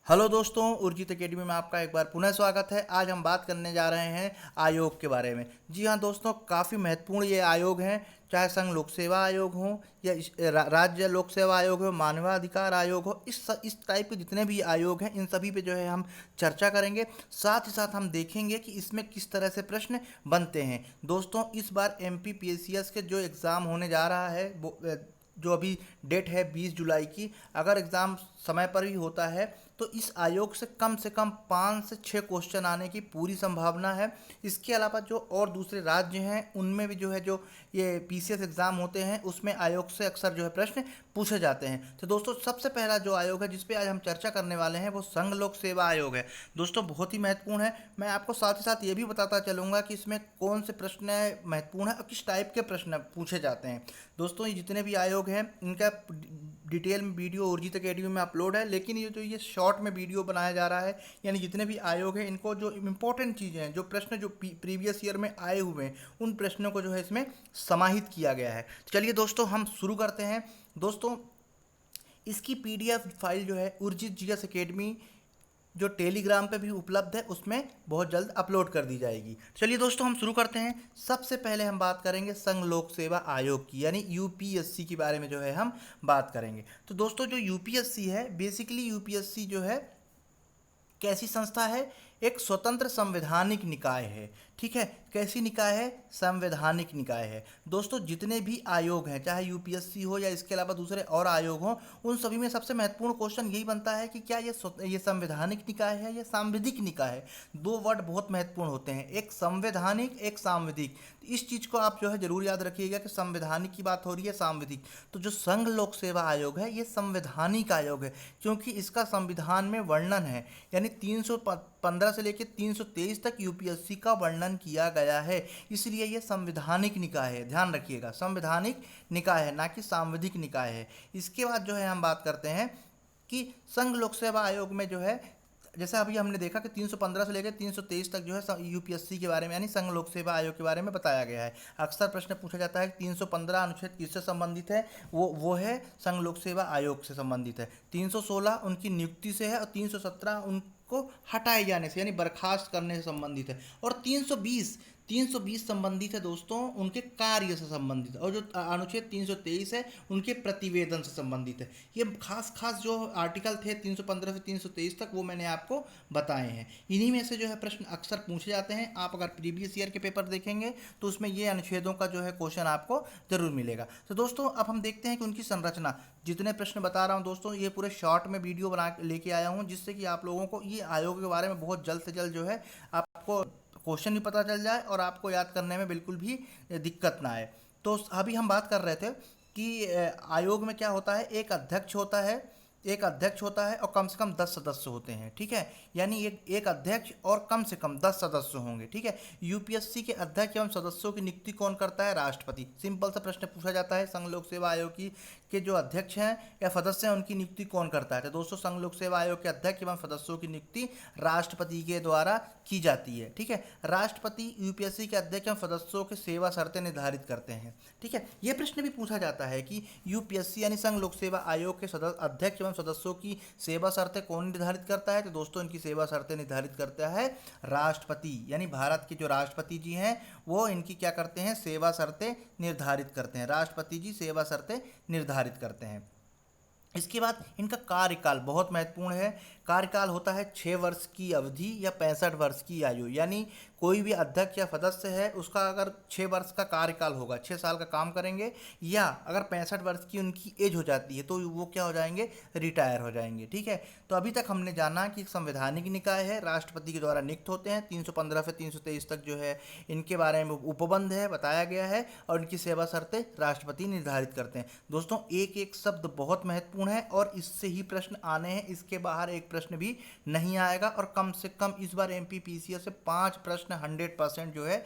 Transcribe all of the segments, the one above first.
Hello दोस्तों, Urjit academy में आपका एक बार पुनः स्वागत है। आज हम बात करने जा रहे हैं आयोग के बारे में। जी हाँ दोस्तों, काफ़ी महत्वपूर्ण ये आयोग हैं। चाहे संघ लोक सेवा आयोग हो या राज्य लोक सेवा आयोग हो, मानवाधिकार आयोग हो, इस टाइप के जितने भी आयोग हैं इन सभी पे जो है हम चर्चा करेंगे। साथ ही साथ हम देखेंगे कि इसमें किस तरह से प्रश्न बनते हैं। दोस्तों, इस बार MPPSCS के जो एग्ज़ाम होने जा रहा है वो जो अभी डेट है 20 जुलाई की, अगर एग्ज़ाम समय पर ही होता है तो इस आयोग से कम 5 से 6 क्वेश्चन आने की पूरी संभावना है। इसके अलावा जो और दूसरे राज्य हैं उनमें भी जो है जो ये PCS एग्ज़ाम होते हैं उसमें आयोग से अक्सर जो है प्रश्न पूछे जाते हैं। तो दोस्तों, सबसे पहला जो आयोग है जिस पे आज हम चर्चा करने वाले हैं वो संघ लोक सेवा आयोग है। दोस्तों, बहुत ही महत्वपूर्ण है। मैं आपको साथ ही साथ ये भी बताता चलूँगा कि इसमें कौन से प्रश्न महत्वपूर्ण है और किस टाइप के प्रश्न पूछे जाते हैं। दोस्तों, ये जितने भी आयोग हैं इनका डिटेल में वीडियो उर्जित अकेडमी में अपलोड है, लेकिन ये जो ये शॉर्ट में वीडियो बनाया जा रहा है, यानी जितने भी आयोग हैं इनको जो इम्पोर्टेंट चीज़ें हैं, जो प्रश्न जो प्रीवियस ईयर में आए हुए हैं उन प्रश्नों को जो है इसमें समाहित किया गया है। तो चलिए दोस्तों, हम शुरू करते हैं। दोस्तों, इसकी PDF फाइल जो है उर्जित GS अकेडमी जो टेलीग्राम पे भी उपलब्ध है उसमें बहुत जल्द अपलोड कर दी जाएगी। चलिए दोस्तों, हम शुरू करते हैं। सबसे पहले हम बात करेंगे संघ लोक सेवा आयोग की, यानी UPSC के बारे में जो है हम बात करेंगे। तो दोस्तों, जो UPSC है, बेसिकली UPSC जो है कैसी संस्था है? एक स्वतंत्र संवैधानिक निकाय है। ठीक है, कैसी निकाय है? संवैधानिक निकाय है। दोस्तों, जितने भी आयोग हैं, चाहे UPSC हो या इसके अलावा दूसरे और आयोग हों, उन सभी में सबसे महत्वपूर्ण क्वेश्चन यही बनता है कि क्या ये संवैधानिक निकाय है या सांविधिक निकाय है। दो वर्ड बहुत महत्वपूर्ण होते हैं, एक संवैधानिक, एक सांविधिक। इस चीज़ को आप जो है जरूर याद रखिएगा कि संवैधानिक की बात हो रही है, सांविधिक। तो जो संघ लोक सेवा आयोग है ये संवैधानिक आयोग है, क्योंकि इसका संविधान में वर्णन है, यानी 315 से लेकर 323 तक UPSC का वर्णन किया गया है। इसलिए यह संवैधानिक निकाय है। ध्यान रखिएगा, संवैधानिक निकाय है, ना कि सांविधिक निकाय है। इसके बाद जो है हम बात करते हैं कि संघ लोक सेवा आयोग में जो है, जैसा अभी हमने देखा कि 315 से लेकर 323 तक जो है UPSC के बारे में, यानी संघ लोक सेवा आयोग के बारे में बताया गया है। अक्सर प्रश्न पूछा जाता है कि 315 अनुच्छेद किससे संबंधित है? वो है संघ लोक सेवा आयोग से संबंधित है। 316 उनकी नियुक्ति से है और 317 उनको हटाए जाने से यानी बर्खास्त करने से संबंधित है। और 320 संबंधित है दोस्तों उनके कार्य से संबंधित है। और जो अनुच्छेद 323 है उनके प्रतिवेदन से संबंधित है। ये खास जो आर्टिकल थे 315 से 323 तक वो मैंने आपको बताए हैं। इन्हीं में से जो है प्रश्न अक्सर पूछे जाते हैं। आप अगर प्रीवियस ईयर के पेपर देखेंगे तो उसमें ये अनुच्छेदों का जो है क्वेश्चन आपको जरूर मिलेगा। तो दोस्तों, अब हम देखते हैं कि उनकी संरचना, जितने प्रश्न बता रहा हूँ दोस्तों ये पूरे शॉर्ट में वीडियो बना लेके आया हूँ, जिससे कि आप लोगों को ये आयोग के बारे में बहुत जल्द से जल्द जो है आपको क्वेश्चन भी पता चल जाए और आपको याद करने में बिल्कुल भी दिक्कत ना आए। तो अभी हम बात कर रहे थे कि आयोग में क्या होता है, एक अध्यक्ष होता है और कम से कम 10 सदस्य होते हैं। ठीक है, यानी एक अध्यक्ष और कम से कम 10 सदस्य होंगे। ठीक है, UPSC के अध्यक्ष एवं सदस्यों की नियुक्ति कौन करता है? राष्ट्रपति। सिंपल सा प्रश्न पूछा जाता है, संघ लोक सेवा आयोग की के जो अध्यक्ष हैं या सदस्य हैं उनकी नियुक्ति कौन करता है? तो दोस्तों, संघ लोक सेवा आयोग के अध्यक्ष एवं सदस्यों की नियुक्ति राष्ट्रपति के द्वारा की जाती है। ठीक है, राष्ट्रपति UPSC के अध्यक्ष एवं सदस्यों के सेवा शर्तें निर्धारित करते हैं। ठीक है, यह प्रश्न भी पूछा जाता है कि UPSC यानी संघ लोक सेवा आयोग के अध्यक्ष एवं सदस्यों की सेवा शर्तें कौन निर्धारित करता है? तो दोस्तों, इनकी सेवा शर्तें निर्धारित करता है राष्ट्रपति, यानी भारत के जो राष्ट्रपति जी हैं वो इनकी क्या करते हैं? सेवा शर्तें निर्धारित करते हैं। राष्ट्रपति जी सेवा शर्तें निर्धारित करते हैं। इसके बाद इनका कार्यकाल बहुत महत्वपूर्ण है। कार्यकाल होता है 6 वर्ष की अवधि या 65 वर्ष की आयु, यानी कोई भी अध्यक्ष या सदस्य है उसका अगर 6 वर्ष का कार्यकाल होगा, 6 साल का काम करेंगे, या अगर 65 वर्ष की उनकी एज हो जाती है तो वो क्या हो जाएंगे? रिटायर हो जाएंगे। ठीक है, तो अभी तक हमने जाना कि संवैधानिक निकाय है, राष्ट्रपति के द्वारा नियुक्त होते हैं। 315 से 323 तक जो है इनके बारे में उपबंध है, बताया गया है, और इनकी सेवा शर्तें राष्ट्रपति निर्धारित करते हैं। दोस्तों, एक एक शब्द बहुत महत्वपूर्ण है और इससे ही प्रश्न आने हैं, इसके बाहर एक प्रश्न भी नहीं आएगा। और कम से कम इस बार MPPCS से 5 प्रश्न 100% जो है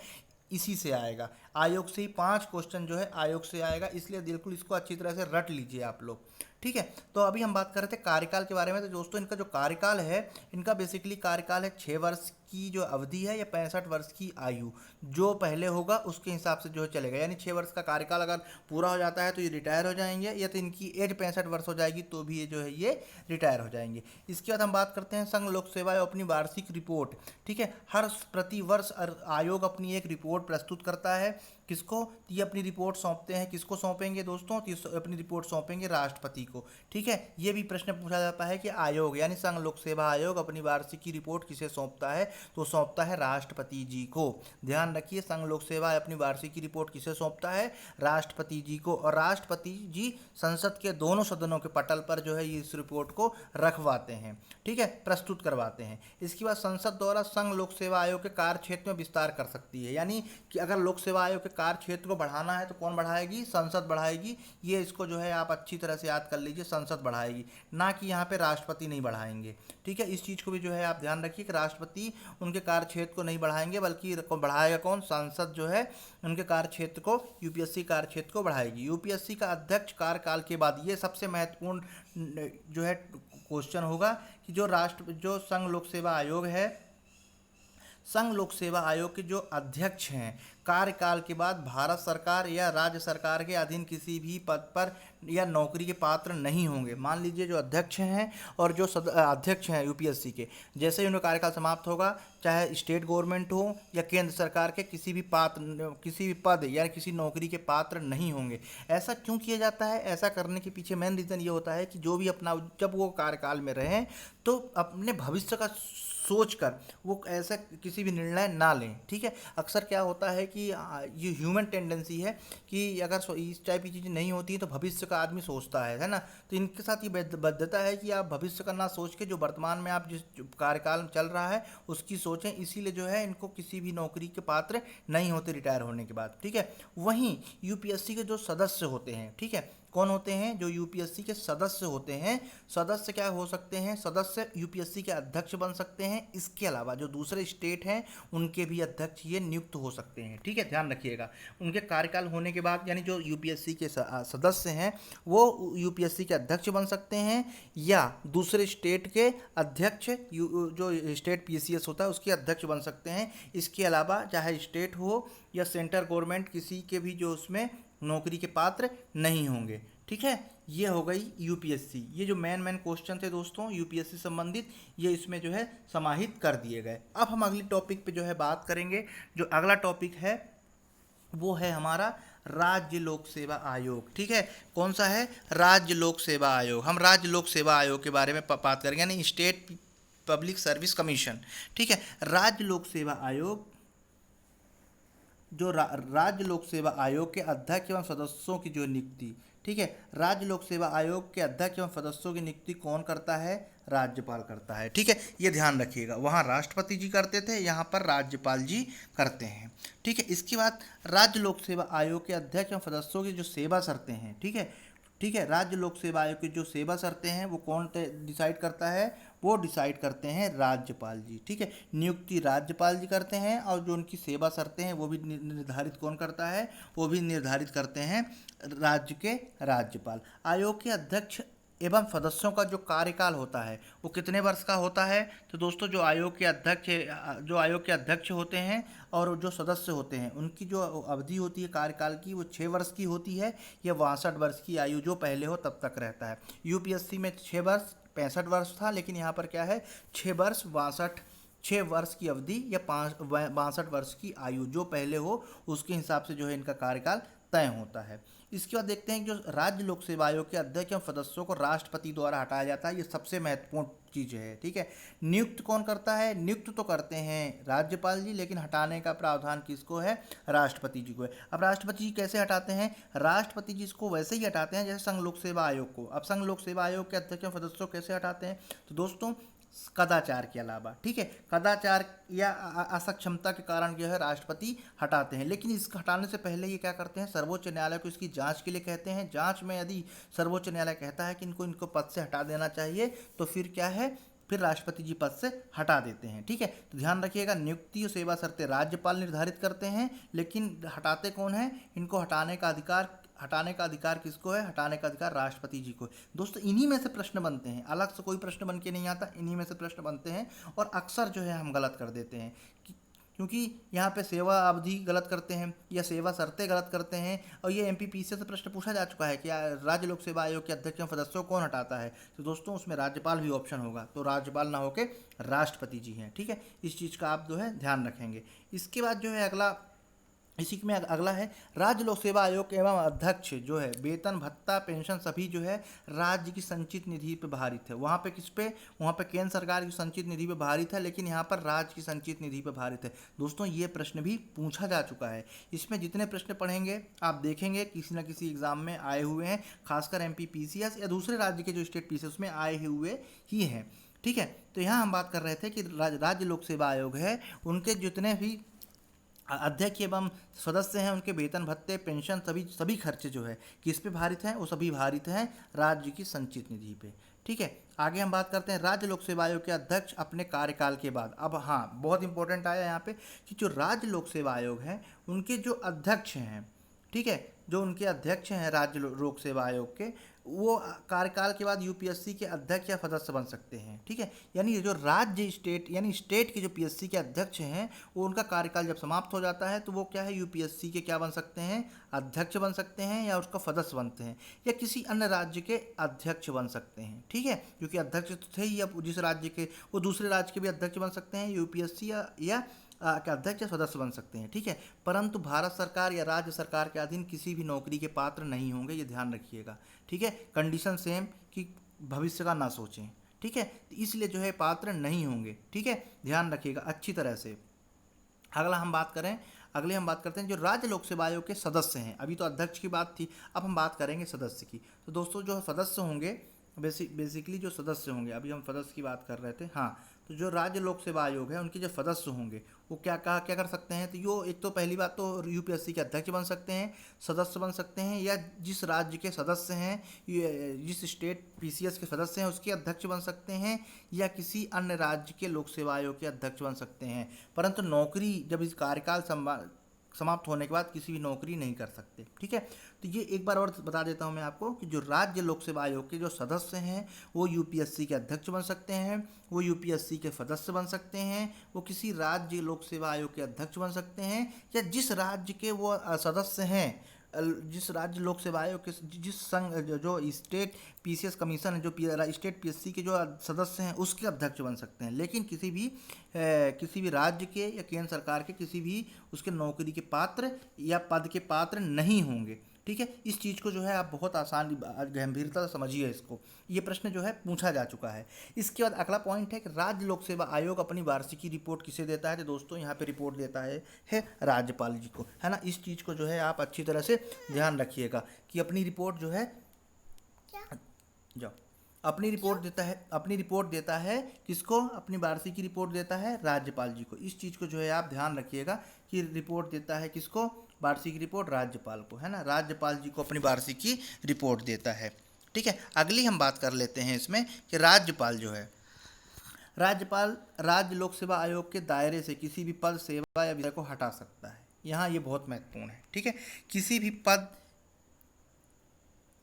इसी से आएगा। आयोग से ही 5 क्वेश्चन जो है आयोग से आएगा, इसलिए बिल्कुल इसको अच्छी तरह से रट लीजिए आप लोग। ठीक है, तो अभी हम बात कर रहे थे कार्यकाल के बारे में। तो दोस्तों इनका जो कार्यकाल है, इनका बेसिकली कार्यकाल है 6 वर्ष की जो अवधि है या 65 वर्ष की आयु, जो पहले होगा उसके हिसाब से जो है चलेगा। यानी 6 वर्ष का कार्यकाल अगर पूरा हो जाता है तो ये रिटायर हो जाएंगे, या तो इनकी एज 65 वर्ष हो जाएगी तो भी ये जो है ये रिटायर हो जाएंगे। इसके बाद हम बात करते हैं संघ लोक सेवा आयोग अपनी वार्षिक रिपोर्ट। ठीक है, हर प्रति वर्ष आयोग अपनी एक रिपोर्ट प्रस्तुत करता है। किसको? ये अपनी रिपोर्ट सौंपते हैं, किसको सौंपेंगे दोस्तों? तो ये अपनी रिपोर्ट सौंपेंगे राष्ट्रपति को। ठीक है, ये भी प्रश्न पूछा जाता है कि आयोग यानी संघ लोक सेवा आयोग अपनी वार्षिक की रिपोर्ट किसे सौंपता है? तो सौंपता है राष्ट्रपति जी को। ध्यान रखिए, संघ लोक सेवा अपनी वार्षिक की रिपोर्ट किसे सौंपता है? राष्ट्रपति जी को। और राष्ट्रपति जी संसद के दोनों सदनों के पटल पर जो है इस रिपोर्ट को रखवाते हैं। ठीक है, प्रस्तुत करवाते हैं। इसके बाद संसद द्वारा संघ लोक सेवा आयोग के कार्य क्षेत्र में विस्तार कर सकती है। यानी कि अगर लोक सेवा आयोग के कार्य क्षेत्र को बढ़ाना है तो कौन बढ़ाएगी? संसद बढ़ाएगी। ये इसको जो है आप अच्छी तरह से याद कर लीजिए, संसद बढ़ाएगी, ना कि यहाँ पे राष्ट्रपति नहीं बढ़ाएंगे। ठीक है, इस चीज़ को भी जो है आप ध्यान रखिए कि राष्ट्रपति उनके कार्य क्षेत्र को नहीं बढ़ाएंगे, बल्कि बढ़ाएगा कौन? संसद जो है उनके कार्य क्षेत्र को, यूपीएससी कार्य क्षेत्र को बढ़ाएगी। यूपीएससी का अध्यक्ष कार्यकाल के बाद, ये सबसे महत्वपूर्ण जो है क्वेश्चन होगा कि जो संघ लोक सेवा आयोग है, संघ लोक सेवा आयोग के जो अध्यक्ष हैं, कार्यकाल के बाद भारत सरकार या राज्य सरकार के अधीन किसी भी पद पर या नौकरी के पात्र नहीं होंगे। मान लीजिए जो अध्यक्ष हैं और जो अध्यक्ष हैं यूपीएससी के, जैसे ही उनका कार्यकाल समाप्त होगा, चाहे स्टेट गवर्नमेंट हो या केंद्र सरकार के, किसी भी पद या किसी नौकरी के पात्र नहीं होंगे। ऐसा क्यों किया जाता है? ऐसा करने के पीछे मेन रीज़न ये होता है कि जो भी जब वो कार्यकाल में रहें तो अपने भविष्य का सोचकर वो ऐसा किसी भी निर्णय ना लें। ठीक है, अक्सर क्या होता है कि ये ह्यूमन टेंडेंसी है कि अगर इस टाइप की चीज़ें नहीं होती हैं तो भविष्य का आदमी सोचता है ना। तो इनके साथ ये बाध्यता है कि आप भविष्य का ना सोच के जो वर्तमान में आप जिस कार्यकाल में चल रहा है उसकी सोचें। इसीलिए जो है इनको किसी भी नौकरी के पात्र नहीं होते रिटायर होने के बाद। ठीक है, वहीं यूपीएससी के जो सदस्य होते हैं, ठीक है, कौन होते हैं? जो यूपीएससी के सदस्य होते हैं, सदस्य क्या हो सकते हैं? सदस्य यूपीएससी के अध्यक्ष बन सकते हैं। इसके अलावा जो दूसरे स्टेट हैं उनके भी अध्यक्ष ये नियुक्त हो सकते हैं। ठीक है, ध्यान रखिएगा, उनके कार्यकाल होने के बाद यानी जो यूपीएससी के सदस्य हैं वो यूपीएससी के अध्यक्ष बन सकते हैं, या दूसरे स्टेट के अध्यक्ष, जो स्टेट पीसीएस होता है उसके अध्यक्ष बन सकते हैं। इसके अलावा चाहे स्टेट हो या सेंट्रल गवर्नमेंट, किसी के भी जो उसमें नौकरी के पात्र नहीं होंगे। ठीक है, ये हो गई यूपीएससी। ये जो मेन क्वेश्चन थे दोस्तों यूपीएससी संबंधित, ये इसमें जो है समाहित कर दिए गए। अब हम अगली टॉपिक पे जो है बात करेंगे। जो अगला टॉपिक है वो है हमारा राज्य लोक सेवा आयोग। ठीक है, कौन सा है? राज्य लोक सेवा आयोग। हम राज्य लोक सेवा आयोग के बारे में बात करेंगे, यानी स्टेट पब्लिक सर्विस कमीशन। ठीक है, राज्य लोक सेवा आयोग, जो राज्य लोक सेवा आयोग के अध्यक्ष एवं सदस्यों की जो नियुक्ति, ठीक है, राज्य लोक सेवा आयोग के अध्यक्ष एवं सदस्यों की नियुक्ति कौन करता है? राज्यपाल करता है। ठीक है, ये ध्यान रखिएगा, वहाँ राष्ट्रपति जी करते थे, यहाँ पर राज्यपाल जी करते हैं। ठीक है, इसके बाद राज्य लोक सेवा आयोग के अध्यक्ष एवं सदस्यों की जो सेवा शर्तें हैं, ठीक है, राज्य लोक सेवा आयोग की जो सेवा शर्तें हैं वो कौन डिसाइड करता है? वो डिसाइड करते हैं राज्यपाल जी। ठीक है, नियुक्ति राज्यपाल जी करते हैं, और जो उनकी सेवा शर्तें हैं वो भी निर्धारित कौन करता है? वो भी निर्धारित करते हैं राज्य के राज्यपाल। आयोग के अध्यक्ष एवं सदस्यों का जो कार्यकाल होता है वो कितने वर्ष का होता है? तो दोस्तों जो आयोग के अध्यक्ष होते हैं और जो सदस्य होते हैं उनकी जो अवधि होती है कार्यकाल की वो 6 वर्ष की होती है, या 62 वर्ष की आयु जो पहले हो तब तक रहता है। यूपीएससी में 6 वर्ष 65 वर्ष था, लेकिन यहाँ पर क्या है? 6 वर्ष की अवधि या 62 वर्ष की आयु जो पहले हो उसके हिसाब से जो है इनका कार्यकाल तय होता है। इसके बाद देखते हैं कि जो राज्य लोक सेवा आयोग के अध्यक्ष एवं सदस्यों को राष्ट्रपति द्वारा हटाया जाता है। ये सबसे महत्वपूर्ण चीज़ है। ठीक है, नियुक्त कौन करता है? नियुक्त तो करते हैं राज्यपाल जी, लेकिन हटाने का प्रावधान किसको है? राष्ट्रपति जी को है। अब राष्ट्रपति जी कैसे हटाते हैं? राष्ट्रपति जी इसको वैसे ही हटाते हैं जैसे संघ लोक सेवा आयोग को। अब संघ लोक सेवा आयोग के अध्यक्ष एवं सदस्यों कैसे हटाते हैं? तो दोस्तों कदाचार के अलावा, ठीक है, कदाचार या असक्षमता के कारण जो है राष्ट्रपति हटाते हैं। लेकिन इसको हटाने से पहले ये क्या करते हैं? सर्वोच्च न्यायालय को इसकी जांच के लिए कहते हैं। जांच में यदि सर्वोच्च न्यायालय कहता है कि इनको पद से हटा देना चाहिए तो फिर क्या है? फिर राष्ट्रपति जी पद से हटा देते हैं। ठीक है, तो ध्यान रखिएगा, नियुक्ति और सेवा शर्तें राज्यपाल निर्धारित करते हैं, लेकिन हटाते कौन है? इनको हटाने का अधिकार किसको है? हटाने का अधिकार राष्ट्रपति जी को है। दोस्तों इन्हीं में से प्रश्न बनते हैं, अलग से कोई प्रश्न बन के नहीं आता, इन्हीं में से प्रश्न बनते हैं। और अक्सर जो है हम गलत कर देते हैं क्योंकि यहाँ पे सेवा अवधि गलत करते हैं या सेवा शर्तें गलत करते हैं। और ये एमपीपीसी से प्रश्न पूछा जा चुका है कि राज्य लोक सेवा आयोग के अध्यक्ष सदस्यों कौन हटाता है? तो दोस्तों उसमें राज्यपाल भी ऑप्शन होगा, तो राज्यपाल ना होके राष्ट्रपति जी हैं। ठीक है, इस चीज़ का आप जो है ध्यान रखेंगे। इसके बाद जो है इसी में अगला है राज्य लोक सेवा आयोग एवं अध्यक्ष जो है वेतन भत्ता पेंशन सभी जो है राज्य की संचित निधि पे भारित है। वहाँ पे किस पे? वहाँ पे केंद्र सरकार की संचित निधि पे भारित है, लेकिन यहाँ पर राज्य की संचित निधि पे भारित है। दोस्तों ये प्रश्न भी पूछा जा चुका है। इसमें जितने प्रश्न पढ़ेंगे आप देखेंगे किसी न किसी एग्जाम में आए हुए हैं, खासकर एमपीपीसीएस या दूसरे राज्य के जो स्टेट पीसीएस उसमें आए हुए ही हैं। ठीक है, तो यहाँ हम बात कर रहे थे कि राज्य लोक सेवा आयोग है, उनके जितने भी अध्यक्ष एवं सदस्य हैं उनके वेतन भत्ते पेंशन सभी खर्चे जो है किस पे भारित हैं? वो सभी भारित हैं राज्य की संचित निधि पे। ठीक है, आगे हम बात करते हैं राज्य लोक सेवा आयोग के अध्यक्ष अपने कार्यकाल के बाद। अब हाँ, बहुत इंपॉर्टेंट आया यहाँ पे कि जो राज्य लोक सेवा आयोग है उनके जो अध्यक्ष हैं, ठीक है, जो उनके अध्यक्ष हैं राज्य लोक सेवा आयोग के, वो कार्यकाल के बाद यूपीएससी के अध्यक्ष या सदस्य बन सकते हैं। ठीक है, यानी जो राज्य स्टेट के जो पीएससी के अध्यक्ष हैं वो उनका कार्यकाल जब समाप्त हो जाता है तो वो क्या है? यूपीएससी के क्या बन सकते हैं? अध्यक्ष बन सकते हैं या उसका सदस्य बनते हैं या किसी अन्य राज्य के अध्यक्ष बन सकते हैं। ठीक है, क्योंकि अध्यक्ष तो थे ही, अब जिस राज्य के वो दूसरे राज्य के भी अध्यक्ष बन सकते हैं, यूपीएससी या के अध्यक्ष या सदस्य बन सकते हैं। ठीक है, परंतु भारत सरकार या राज्य सरकार के अधीन किसी भी नौकरी के पात्र नहीं होंगे, ये ध्यान रखिएगा। ठीक है, कंडीशन सेम कि भविष्य का ना सोचें। ठीक है, तो इसलिए जो है पात्र नहीं होंगे। ठीक है, ध्यान रखिएगा अच्छी तरह से। अगले हम बात करते हैं जो राज्य लोक सेवा आयोग के सदस्य हैं। अभी तो अध्यक्ष की बात थी, अब हम बात करेंगे सदस्य की। तो दोस्तों जो सदस्य होंगे बेसिकली जो सदस्य होंगे, अभी हम सदस्य की बात कर रहे थे, हाँ, तो जो राज्य लोक सेवा आयोग है उनके जो सदस्य होंगे वो क्या कर सकते हैं? तो यो एक तो पहली बात तो यूपीएससी के अध्यक्ष बन सकते हैं, सदस्य बन सकते हैं, या जिस राज्य के सदस्य हैं, जिस स्टेट पीसीएस के सदस्य हैं उसके अध्यक्ष बन सकते हैं, या किसी अन्य राज्य के लोक सेवा आयोग के अध्यक्ष बन सकते हैं। परंतु नौकरी जब इस कार्यकाल समाप्त होने के बाद किसी भी नौकरी नहीं कर सकते। ठीक है, तो ये एक बार और बता देता हूँ मैं आपको कि जो राज्य लोक सेवा आयोग के जो सदस्य हैं वो यूपीएससी के अध्यक्ष बन सकते हैं, वो यूपीएससी के सदस्य बन सकते हैं, वो किसी राज्य लोक सेवा आयोग के अध्यक्ष बन सकते हैं, या जिस राज्य के वो सदस्य हैं, जिस राज्य लोक सेवा आयोग के जिस संघ जो स्टेट पीसीएस कमीशन है, जो स्टेट पीएससी के जो सदस्य हैं उसके अध्यक्ष बन सकते हैं, लेकिन किसी भी राज्य के या केंद्र सरकार के किसी भी उसके नौकरी के पात्र या पद के पात्र नहीं होंगे। ठीक है, इस चीज़ को जो है आप बहुत आसान गंभीरता से समझिए इसको, ये प्रश्न जो है पूछा जा चुका है। इसके बाद अगला पॉइंट है कि राज्य लोक सेवा आयोग अपनी वार्षिकी रिपोर्ट किसे देता है? तो दोस्तों यहाँ पे रिपोर्ट देता है राज्यपाल जी को, है ना। इस चीज़ को जो है आप अच्छी तरह से ध्यान रखिएगा कि अपनी रिपोर्ट जो है अपनी रिपोर्ट देता है किसको? अपनी वार्षिकी रिपोर्ट देता है राज्यपाल जी को। इस चीज़ को जो है आप ध्यान रखिएगा कि रिपोर्ट देता है किसको? वार्षिक रिपोर्ट राज्यपाल को, है ना। राज्यपाल जी को अपनी वार्षिकी रिपोर्ट देता है। ठीक है, अगली हम बात कर लेते हैं इसमें कि राज्यपाल जो है, राज्यपाल राज्य लोक सेवा आयोग के दायरे से किसी भी पद सेवा या विषय को हटा सकता है। यहाँ ये बहुत महत्वपूर्ण है। ठीक है, किसी भी पद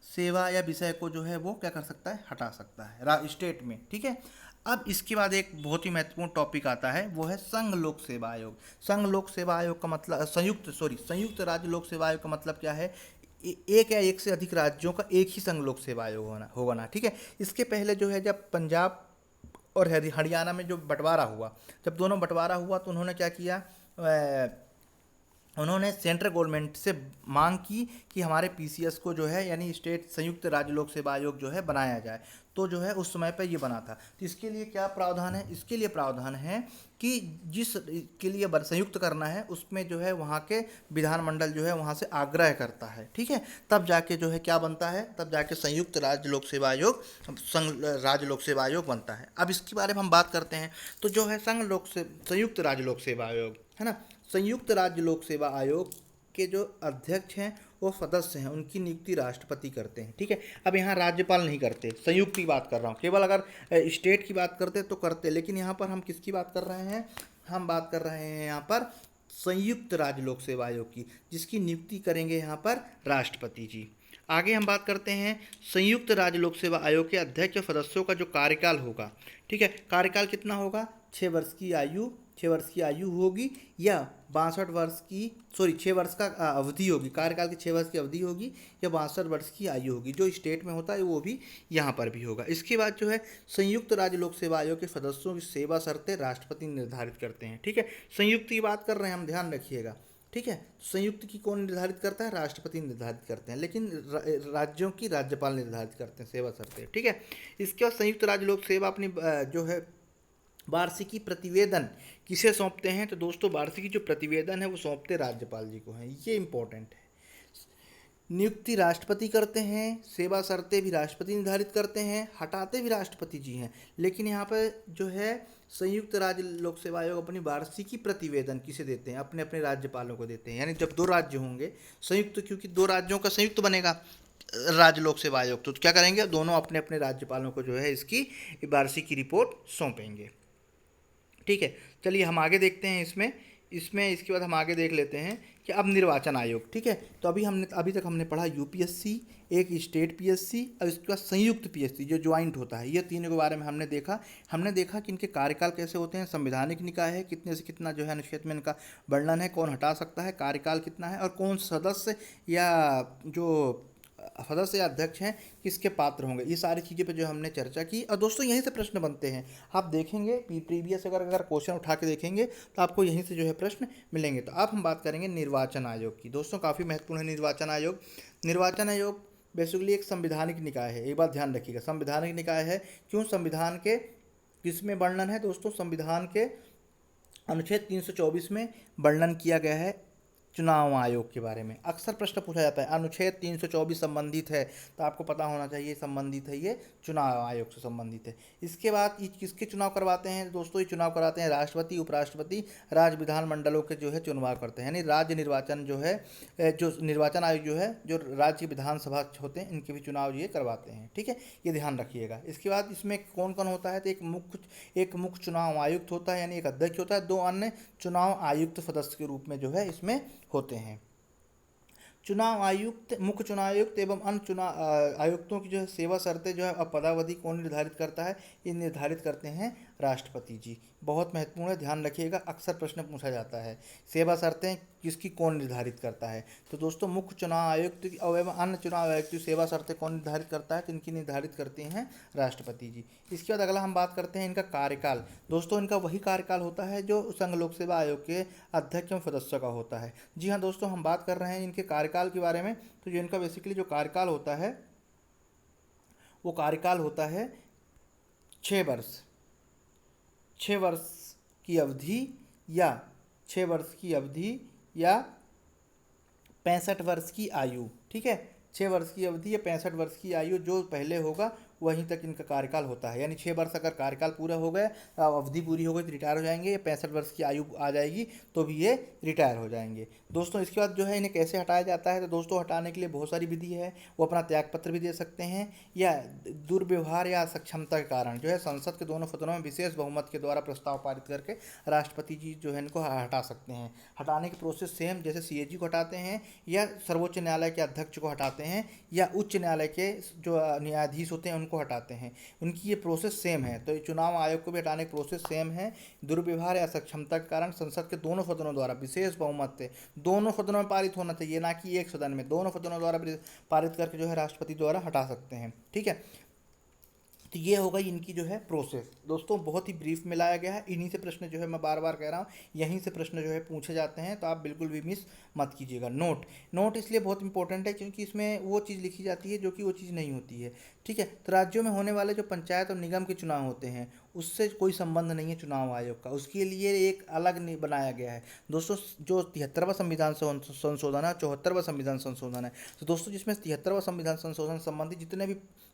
सेवा या विषय को जो है वो क्या कर सकता है? हटा सकता है स्टेट में। ठीक है, अब इसके बाद एक बहुत ही महत्वपूर्ण टॉपिक आता है, वो है संघ लोक सेवा आयोग। संघ लोक सेवा आयोग का मतलब संयुक्त राज्य लोक सेवा आयोग का मतलब क्या है? एक या एक से अधिक राज्यों का एक ही संघ लोक सेवा आयोग होगा ना। ठीक है, इसके पहले जो है जब पंजाब और हरियाणा में जो बंटवारा हुआ, जब दोनों बंटवारा हुआ तो उन्होंने क्या किया? उन्होंने सेंट्रल गवर्नमेंट से मांग की कि हमारे पीसीएस को जो है यानी स्टेट संयुक्त राज्य लोक सेवा आयोग जो है बनाया जाए। तो जो है उस समय पर ये बना था। तो इसके लिए क्या प्रावधान है? इसके लिए प्रावधान है कि जिस के लिए संयुक्त करना है उसमें जो है वहाँ के विधानमंडल जो है वहाँ से आग्रह करता है। ठीक है, तब जाके जो है क्या बनता है? तब जाके संयुक्त राज्य लोक सेवा आयोग राज्य लोक सेवा आयोग बनता है। अब इसके बारे में हम बात करते हैं। तो जो है संयुक्त राज्य लोक सेवा आयोग, है ना, संयुक्त राज्य लोक सेवा आयोग के जो अध्यक्ष हैं वो सदस्य हैं उनकी नियुक्ति राष्ट्रपति करते हैं। ठीक है, अब यहाँ राज्यपाल नहीं करते, संयुक्त की बात कर रहा हूँ। केवल अगर स्टेट की बात करते तो करते, लेकिन यहाँ पर हम किसकी बात कर रहे हैं, हम बात कर रहे हैं यहाँ पर संयुक्त राज्य लोक सेवा आयोग की, जिसकी नियुक्ति करेंगे यहाँ पर राष्ट्रपति जी। आगे हम बात करते हैं संयुक्त राज्य लोक सेवा आयोग के अध्यक्ष और सदस्यों का जो कार्यकाल होगा। ठीक है, कार्यकाल कितना होगा, 6 वर्ष की आयु, 6 वर्ष की आयु होगी या 62 वर्ष की 6 वर्ष का अवधि होगी, कार्यकाल की 6 वर्ष की अवधि होगी या 62 वर्ष की आयु होगी। जो स्टेट में होता है वो भी यहाँ पर भी होगा। इसके बाद जो है संयुक्त राज्य लोक सेवा आयोग के सदस्यों की सेवा शर्तें राष्ट्रपति निर्धारित करते हैं। ठीक है, संयुक्त की बात कर रहे हैं हम, ध्यान रखिएगा। ठीक है, संयुक्त की कौन निर्धारित करता है, राष्ट्रपति निर्धारित करते हैं, लेकिन राज्यों की राज्यपाल निर्धारित करते हैं सेवा शर्तें। ठीक है, इसके बाद संयुक्त राज्य लोक सेवा अपनी जो है वार्षिकी प्रतिवेदन किसे सौंपते हैं, तो दोस्तों वार्षिकी जो प्रतिवेदन है वो सौंपते राज्यपाल जी को हैं, ये इंपॉर्टेंट है। नियुक्ति राष्ट्रपति करते हैं, सेवा शर्तें भी राष्ट्रपति निर्धारित करते हैं, हटाते भी राष्ट्रपति जी हैं, लेकिन यहाँ पर जो है संयुक्त राज्य लोक सेवा आयोग अपनी वार्षिकी प्रतिवेदन किसे देते हैं, अपने अपने राज्यपालों को देते हैं। यानी जब 2 राज्य होंगे संयुक्त, क्योंकि 2 राज्यों का संयुक्त बनेगा राज्य लोक सेवा आयोग, तो क्या करेंगे, दोनों अपने अपने राज्यपालों को जो है इसकी वार्षिकी रिपोर्ट सौंपेंगे। ठीक है, चलिए हम आगे देखते हैं इसमें इसके बाद हम आगे देख लेते हैं कि अब निर्वाचन आयोग। ठीक है, तो अभी तक हमने पढ़ा यूपीएससी, एक स्टेट पीएससी, और इसके बाद संयुक्त पीएससी जो ज्वाइंट होता है। ये तीनों के बारे में हमने देखा कि इनके कार्यकाल कैसे होते हैं, संवैधानिक निकाय है, कितने से कितना जो है अनुच्छेद में इनका वर्णन है, कौन हटा सकता है, कार्यकाल कितना है, और कौन सदस्य या जो सदस्य या अध्यक्ष हैं किसके पात्र होंगे, ये सारी चीज़ें पे जो हमने चर्चा की। और दोस्तों यहीं से प्रश्न बनते हैं, आप देखेंगे प्रीवियस अगर क्वेश्चन उठा के देखेंगे तो आपको यहीं से जो है प्रश्न मिलेंगे। तो अब हम बात करेंगे निर्वाचन आयोग की। दोस्तों काफ़ी महत्वपूर्ण है निर्वाचन आयोग। निर्वाचन आयोग बेसिकली एक संवैधानिक निकाय है, एक बात ध्यान रखिएगा, संवैधानिक निकाय है। क्यों, संविधान के किसमें वर्णन है दोस्तों, संविधान के अनुच्छेद 324 में वर्णन किया गया है चुनाव आयोग के बारे में। अक्सर प्रश्न पूछा जाता है अनुच्छेद 324 संबंधित है, तो आपको पता होना चाहिए संबंधित है, ये चुनाव आयोग से संबंधित है। इसके बाद ये किसके चुनाव करवाते हैं दोस्तों, ये चुनाव करवाते हैं राष्ट्रपति, उपराष्ट्रपति, राज्य विधानमंडलों के जो है चुनाव करते हैं। यानी राज्य निर्वाचन जो है, जो निर्वाचन आयोग जो है, जो राज्य विधानसभा होते हैं इनके भी चुनाव ये करवाते हैं। ठीक है, ये ध्यान रखिएगा। इसके बाद इसमें कौन कौन होता है, तो एक मुख्य चुनाव आयुक्त होता है, यानी एक अध्यक्ष होता है, 2 अन्य चुनाव आयुक्त सदस्य के रूप में जो है इसमें होते हैं। चुनाव आयुक्त, मुख्य चुनाव आयुक्त एवं अन्य चुनाव आयुक्तों की जो है सेवा शर्तें जो है अब पदावधि कौन निर्धारित करता है, ये निर्धारित करते हैं राष्ट्रपति जी। बहुत महत्वपूर्ण है, ध्यान रखिएगा, अक्सर प्रश्न पूछा जाता है सेवा शर्तें किसकी कौन निर्धारित करता है। तो दोस्तों मुख्य चुनाव आयुक्त एवं अन्य चुनाव आयुक्त की सेवा शर्तें कौन निर्धारित करता है, तो इनकी निर्धारित करते हैं राष्ट्रपति जी। इसके बाद अगला हम बात करते हैं इनका कार्यकाल। दोस्तों इनका वही कार्यकाल होता है जो संघ लोक सेवा आयोग के अध्यक्ष एवं सदस्य का होता है। जी हाँ दोस्तों, हम बात कर रहे हैं इनके कार्यकाल के बारे में। तो जो इनका बेसिकली जो कार्यकाल होता है वो कार्यकाल होता है 6 वर्ष, 6 वर्ष की अवधि या 6 वर्ष की अवधि या 65 वर्ष की आयु। ठीक है, 6 वर्ष की अवधि या 65 वर्ष की आयु, जो पहले होगा वहीं तक इनका कार्यकाल होता है। यानी 6 वर्ष अगर कार्यकाल पूरा हो गया, अवधि पूरी हो गई तो रिटायर हो जाएंगे, या 65 वर्ष की आयु आ जाएगी तो भी ये रिटायर हो जाएंगे। दोस्तों इसके बाद जो है इन्हें कैसे हटाया जाता है, तो दोस्तों हटाने के लिए बहुत सारी विधि है। वो अपना त्यागपत्र भी दे सकते हैं, या दुर्व्यवहार या असक्षमता के कारण जो है संसद के दोनों सदनों में विशेष बहुमत के द्वारा प्रस्ताव पारित करके राष्ट्रपति जी जो है इनको हटा सकते हैं। हटाने की प्रोसेस सेम जैसे सीएजी को हटाते हैं, या सर्वोच्च न्यायालय के अध्यक्ष को हटाते हैं, या उच्च न्यायालय के जो न्यायाधीश होते हैं उनको हटाते हैं, उनकी ये प्रोसेस सेम है। तो चुनाव आयोग को भी हटाने की प्रोसेस सेम है। दुर्व्यवहार या सक्षमता के कारण संसद के दोनों सदनों द्वारा विशेष बहुमत से, दोनों सदनों में पारित होना चाहिए, ना कि एक सदन में, दोनों सदनों द्वारा पारित करके जो है राष्ट्रपति द्वारा हटा सकते हैं। ठीक है, तो ये होगा इनकी जो है प्रोसेस। दोस्तों बहुत ही ब्रीफ में लाया गया है, इन्हीं से प्रश्न जो है मैं बार बार कह रहा हूँ, यहीं से प्रश्न जो है पूछे जाते हैं, तो आप बिल्कुल भी मिस मत कीजिएगा। नोट इसलिए बहुत इंपॉर्टेंट है क्योंकि इसमें वो चीज़ लिखी जाती है जो कि वो चीज़ नहीं होती है। ठीक है, तो राज्यों में होने वाले जो पंचायत और निगम के चुनाव होते हैं उससे कोई संबंध नहीं है चुनाव आयोग का, उसके लिए एक अलग बनाया गया है। दोस्तों जो 73वां संविधान संशोधन है, 74वां संविधान संशोधन है, तो दोस्तों जिसमें 73वां संविधान संशोधन संबंधी जितने भी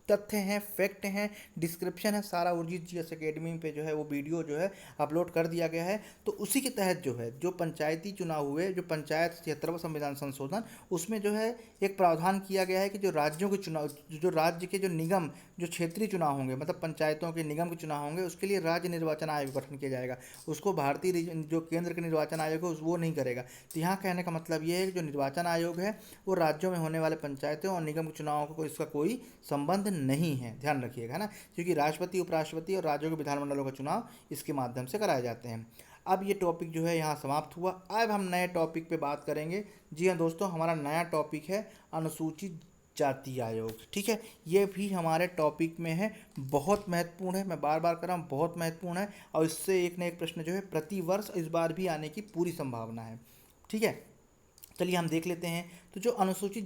तथ्य हैं, फैक्ट हैं, डिस्क्रिप्शन है, सारा उर्जित जीएस एकेडमी पे जो है वो वीडियो जो है अपलोड कर दिया गया है। तो उसी के तहत जो है जो पंचायती चुनाव हुए, जो पंचायत 76वां संविधान संशोधन, उसमें जो है एक प्रावधान किया गया है कि जो राज्यों के चुनाव, जो राज्य के जो निगम, जो क्षेत्रीय चुनाव होंगे, मतलब पंचायतों के निगम के चुनाव होंगे, उसके लिए राज्य निर्वाचन आयोग गठन किया जाएगा। उसको जो केंद्र का निर्वाचन आयोग है वो नहीं करेगा। तो यहाँ कहने का मतलब ये है कि जो निर्वाचन आयोग है वो राज्यों में होने वाले पंचायतों और निगम के चुनावों को इसका कोई संबंध नहीं है, ध्यान रखिएगा, है ना, क्योंकि राष्ट्रपति, उपराष्ट्रपति और राज्यों के विधानमंडलों का चुनाव इसके माध्यम से कराए जाते हैं। अब ये टॉपिक जो है यहाँ समाप्त हुआ। अब हम नए टॉपिक पे बात करेंगे। जी हाँ दोस्तों, हमारा नया टॉपिक है अनुसूचित जाति आयोग। ठीक है, ये भी हमारे टॉपिक में है, बहुत महत्वपूर्ण है, मैं बार बार कर रहा हूँ, बहुत महत्वपूर्ण है। और इससे एक न एक प्रश्न जो है प्रतिवर्ष इस बार भी आने की पूरी संभावना है। ठीक है, चलिए हम देख लेते हैं। तो जो अनुसूचित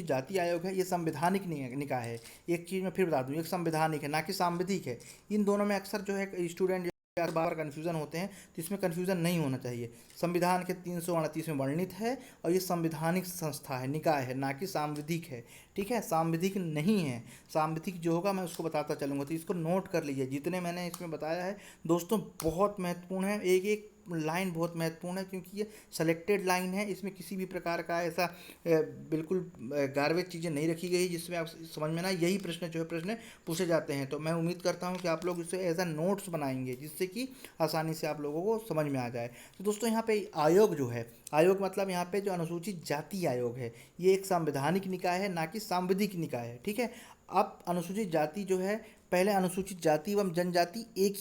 जाति आयोग है, ये संवैधानिक निकाय है। एक चीज़ मैं फिर बता दूं, एक संवैधानिक है ना कि सांविधिक है। इन दोनों में अक्सर जो है स्टूडेंट बार बार कन्फ्यूज़न होते हैं, तो इसमें कन्फ्यूज़न नहीं होना चाहिए। संविधान के 338 में वर्णित है और ये संवैधानिक संस्था है, निकाय है, ना कि सांविधिक है। ठीक है, सांविधिक नहीं है। सांविधिक जो होगा मैं उसको बताता चलूँगा, तो इसको नोट कर लीजिए। जितने मैंने इसमें बताया है दोस्तों बहुत महत्वपूर्ण है, एक एक लाइन बहुत महत्वपूर्ण है, क्योंकि ये सेलेक्टेड लाइन है। इसमें किसी भी प्रकार का ऐसा बिल्कुल गार्बेज चीज़ें नहीं रखी गई जिसमें आप समझ में ना, यही प्रश्न जो है प्रश्न पूछे जाते हैं। तो मैं उम्मीद करता हूँ कि आप लोग इसे एज अ नोट्स बनाएंगे, जिससे कि आसानी से आप लोगों को समझ में आ जाए। तो दोस्तों यहाँ पे आयोग जो है, आयोग मतलब यहाँ पे जो अनुसूचित जाति आयोग है, ये एक संवैधानिक निकाय है, ना कि सांविधिक निकाय है। ठीक है, अब अनुसूचित जाति जो है, पहले अनुसूचित जाति एवं जनजाति एक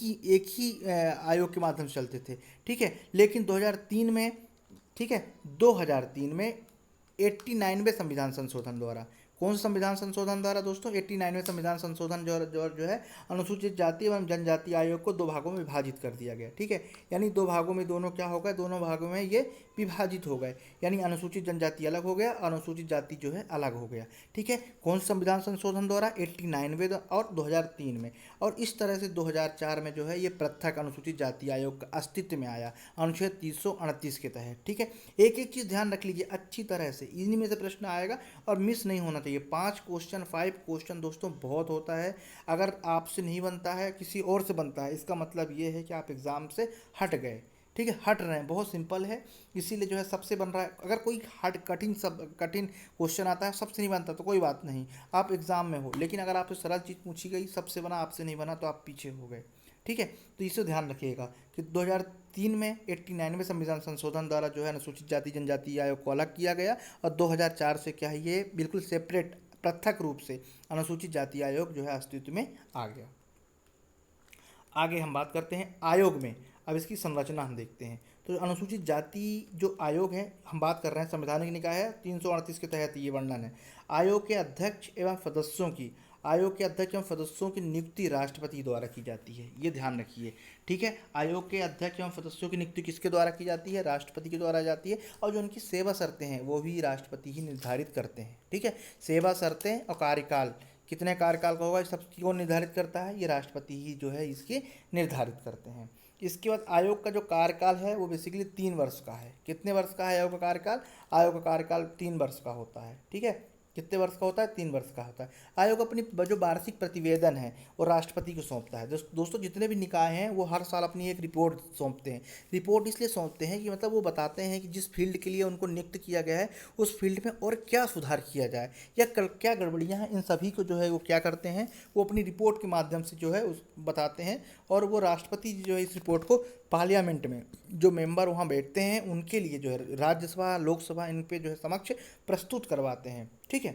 ही आयोग के माध्यम से चलते थे। ठीक है, लेकिन 2003 में, ठीक है, 2003 में 89वें संविधान संशोधन द्वारा, कौन सा संविधान संशोधन द्वारा दोस्तों? 89वें संविधान संशोधन जो है अनुसूचित जाति एवं जनजाति आयोग को दो भागों में विभाजित कर दिया गया। ठीक है, यानी दो भागों में दोनों क्या हो गए, दोनों भागों में ये विभाजित हो गए, यानी अनुसूचित जनजाति अलग हो गया, अनुसूचित जाति जो है अलग हो गया। ठीक है, कौन सा संविधान संशोधन द्वारा? 89वें और 2003 में। और इस तरह से 2004 में जो है ये पृथक अनुसूचित जाति आयोग का अस्तित्व में आया, अनुच्छेद 338 के तहत। ठीक है, एक एक चीज़ ध्यान रख लीजिए अच्छी तरह से, इन्हीं में से प्रश्न आएगा और मिस नहीं होना चाहिए। 5 क्वेश्चन, 5 क्वेश्चन दोस्तों बहुत होता है। अगर आपसे नहीं बनता है, किसी और से बनता है, इसका मतलब ये है कि आप एग्ज़ाम से हट गए। ठीक है, हट रहे हैं, बहुत सिंपल है, इसीलिए जो है सबसे बन रहा है। अगर कोई कठिन क्वेश्चन आता है, सबसे नहीं बनता तो कोई बात नहीं, आप एग्ज़ाम में हो। लेकिन अगर आपसे सरल चीज़ पूछी गई, सबसे बना, आपसे नहीं बना, तो आप पीछे हो गए। ठीक है, तो इसे ध्यान रखिएगा कि 2003 में 89वें संविधान संशोधन द्वारा जो है अनुसूचित जाति जनजाति आयोग को अलग किया गया, और 2004 से क्या है, ये बिल्कुल सेपरेट, पृथक रूप से अनुसूचित जाति आयोग जो है अस्तित्व में आ गया। आगे हम बात करते हैं आयोग में। अब इसकी संरचना हम देखते हैं। तो अनुसूचित जाति जो आयोग है, हम बात कर रहे हैं संवैधानिक निकाय है, 338 के तहत ये वर्णन है। आयोग के अध्यक्ष एवं सदस्यों की नियुक्ति राष्ट्रपति द्वारा की जाती है, ये ध्यान रखिए। ठीक है, आयोग के अध्यक्ष एवं सदस्यों की नियुक्ति किसके द्वारा की जाती है? राष्ट्रपति के द्वारा जाती है। और जो उनकी सेवा शर्तें हैं वो भी राष्ट्रपति ही निर्धारित करते हैं। ठीक है, सेवा शर्तें और कार्यकाल, कितने कार्यकाल का होगा, सब कौन निर्धारित करता है? ये राष्ट्रपति ही जो है इसके निर्धारित करते हैं। इसके बाद आयोग का जो कार्यकाल है वो बेसिकली 3 वर्ष का है। कितने वर्ष का है आयोग का कार्यकाल? आयोग का कार्यकाल 3 वर्ष का होता है। ठीक है, कितने वर्ष का होता है? 3 वर्ष का होता है। आयोग अपनी जो वार्षिक प्रतिवेदन है वो राष्ट्रपति को सौंपता है। दोस्तों जितने भी निकाय हैं वो हर साल अपनी एक रिपोर्ट सौंपते हैं। रिपोर्ट इसलिए सौंपते हैं कि मतलब वो बताते हैं कि जिस फील्ड के लिए उनको नियुक्त किया गया है उस फील्ड में और क्या सुधार किया जाए या क्या गड़बड़ियाँ हैं, इन सभी को जो है वो क्या करते हैं, वो अपनी रिपोर्ट के माध्यम से जो है उस बताते हैं। और वो राष्ट्रपति जो है इस रिपोर्ट को पार्लियामेंट में जो मेंबर वहाँ बैठते हैं उनके लिए जो है राज्यसभा, लोकसभा, इन पे जो है समक्ष प्रस्तुत करवाते हैं। ठीक है,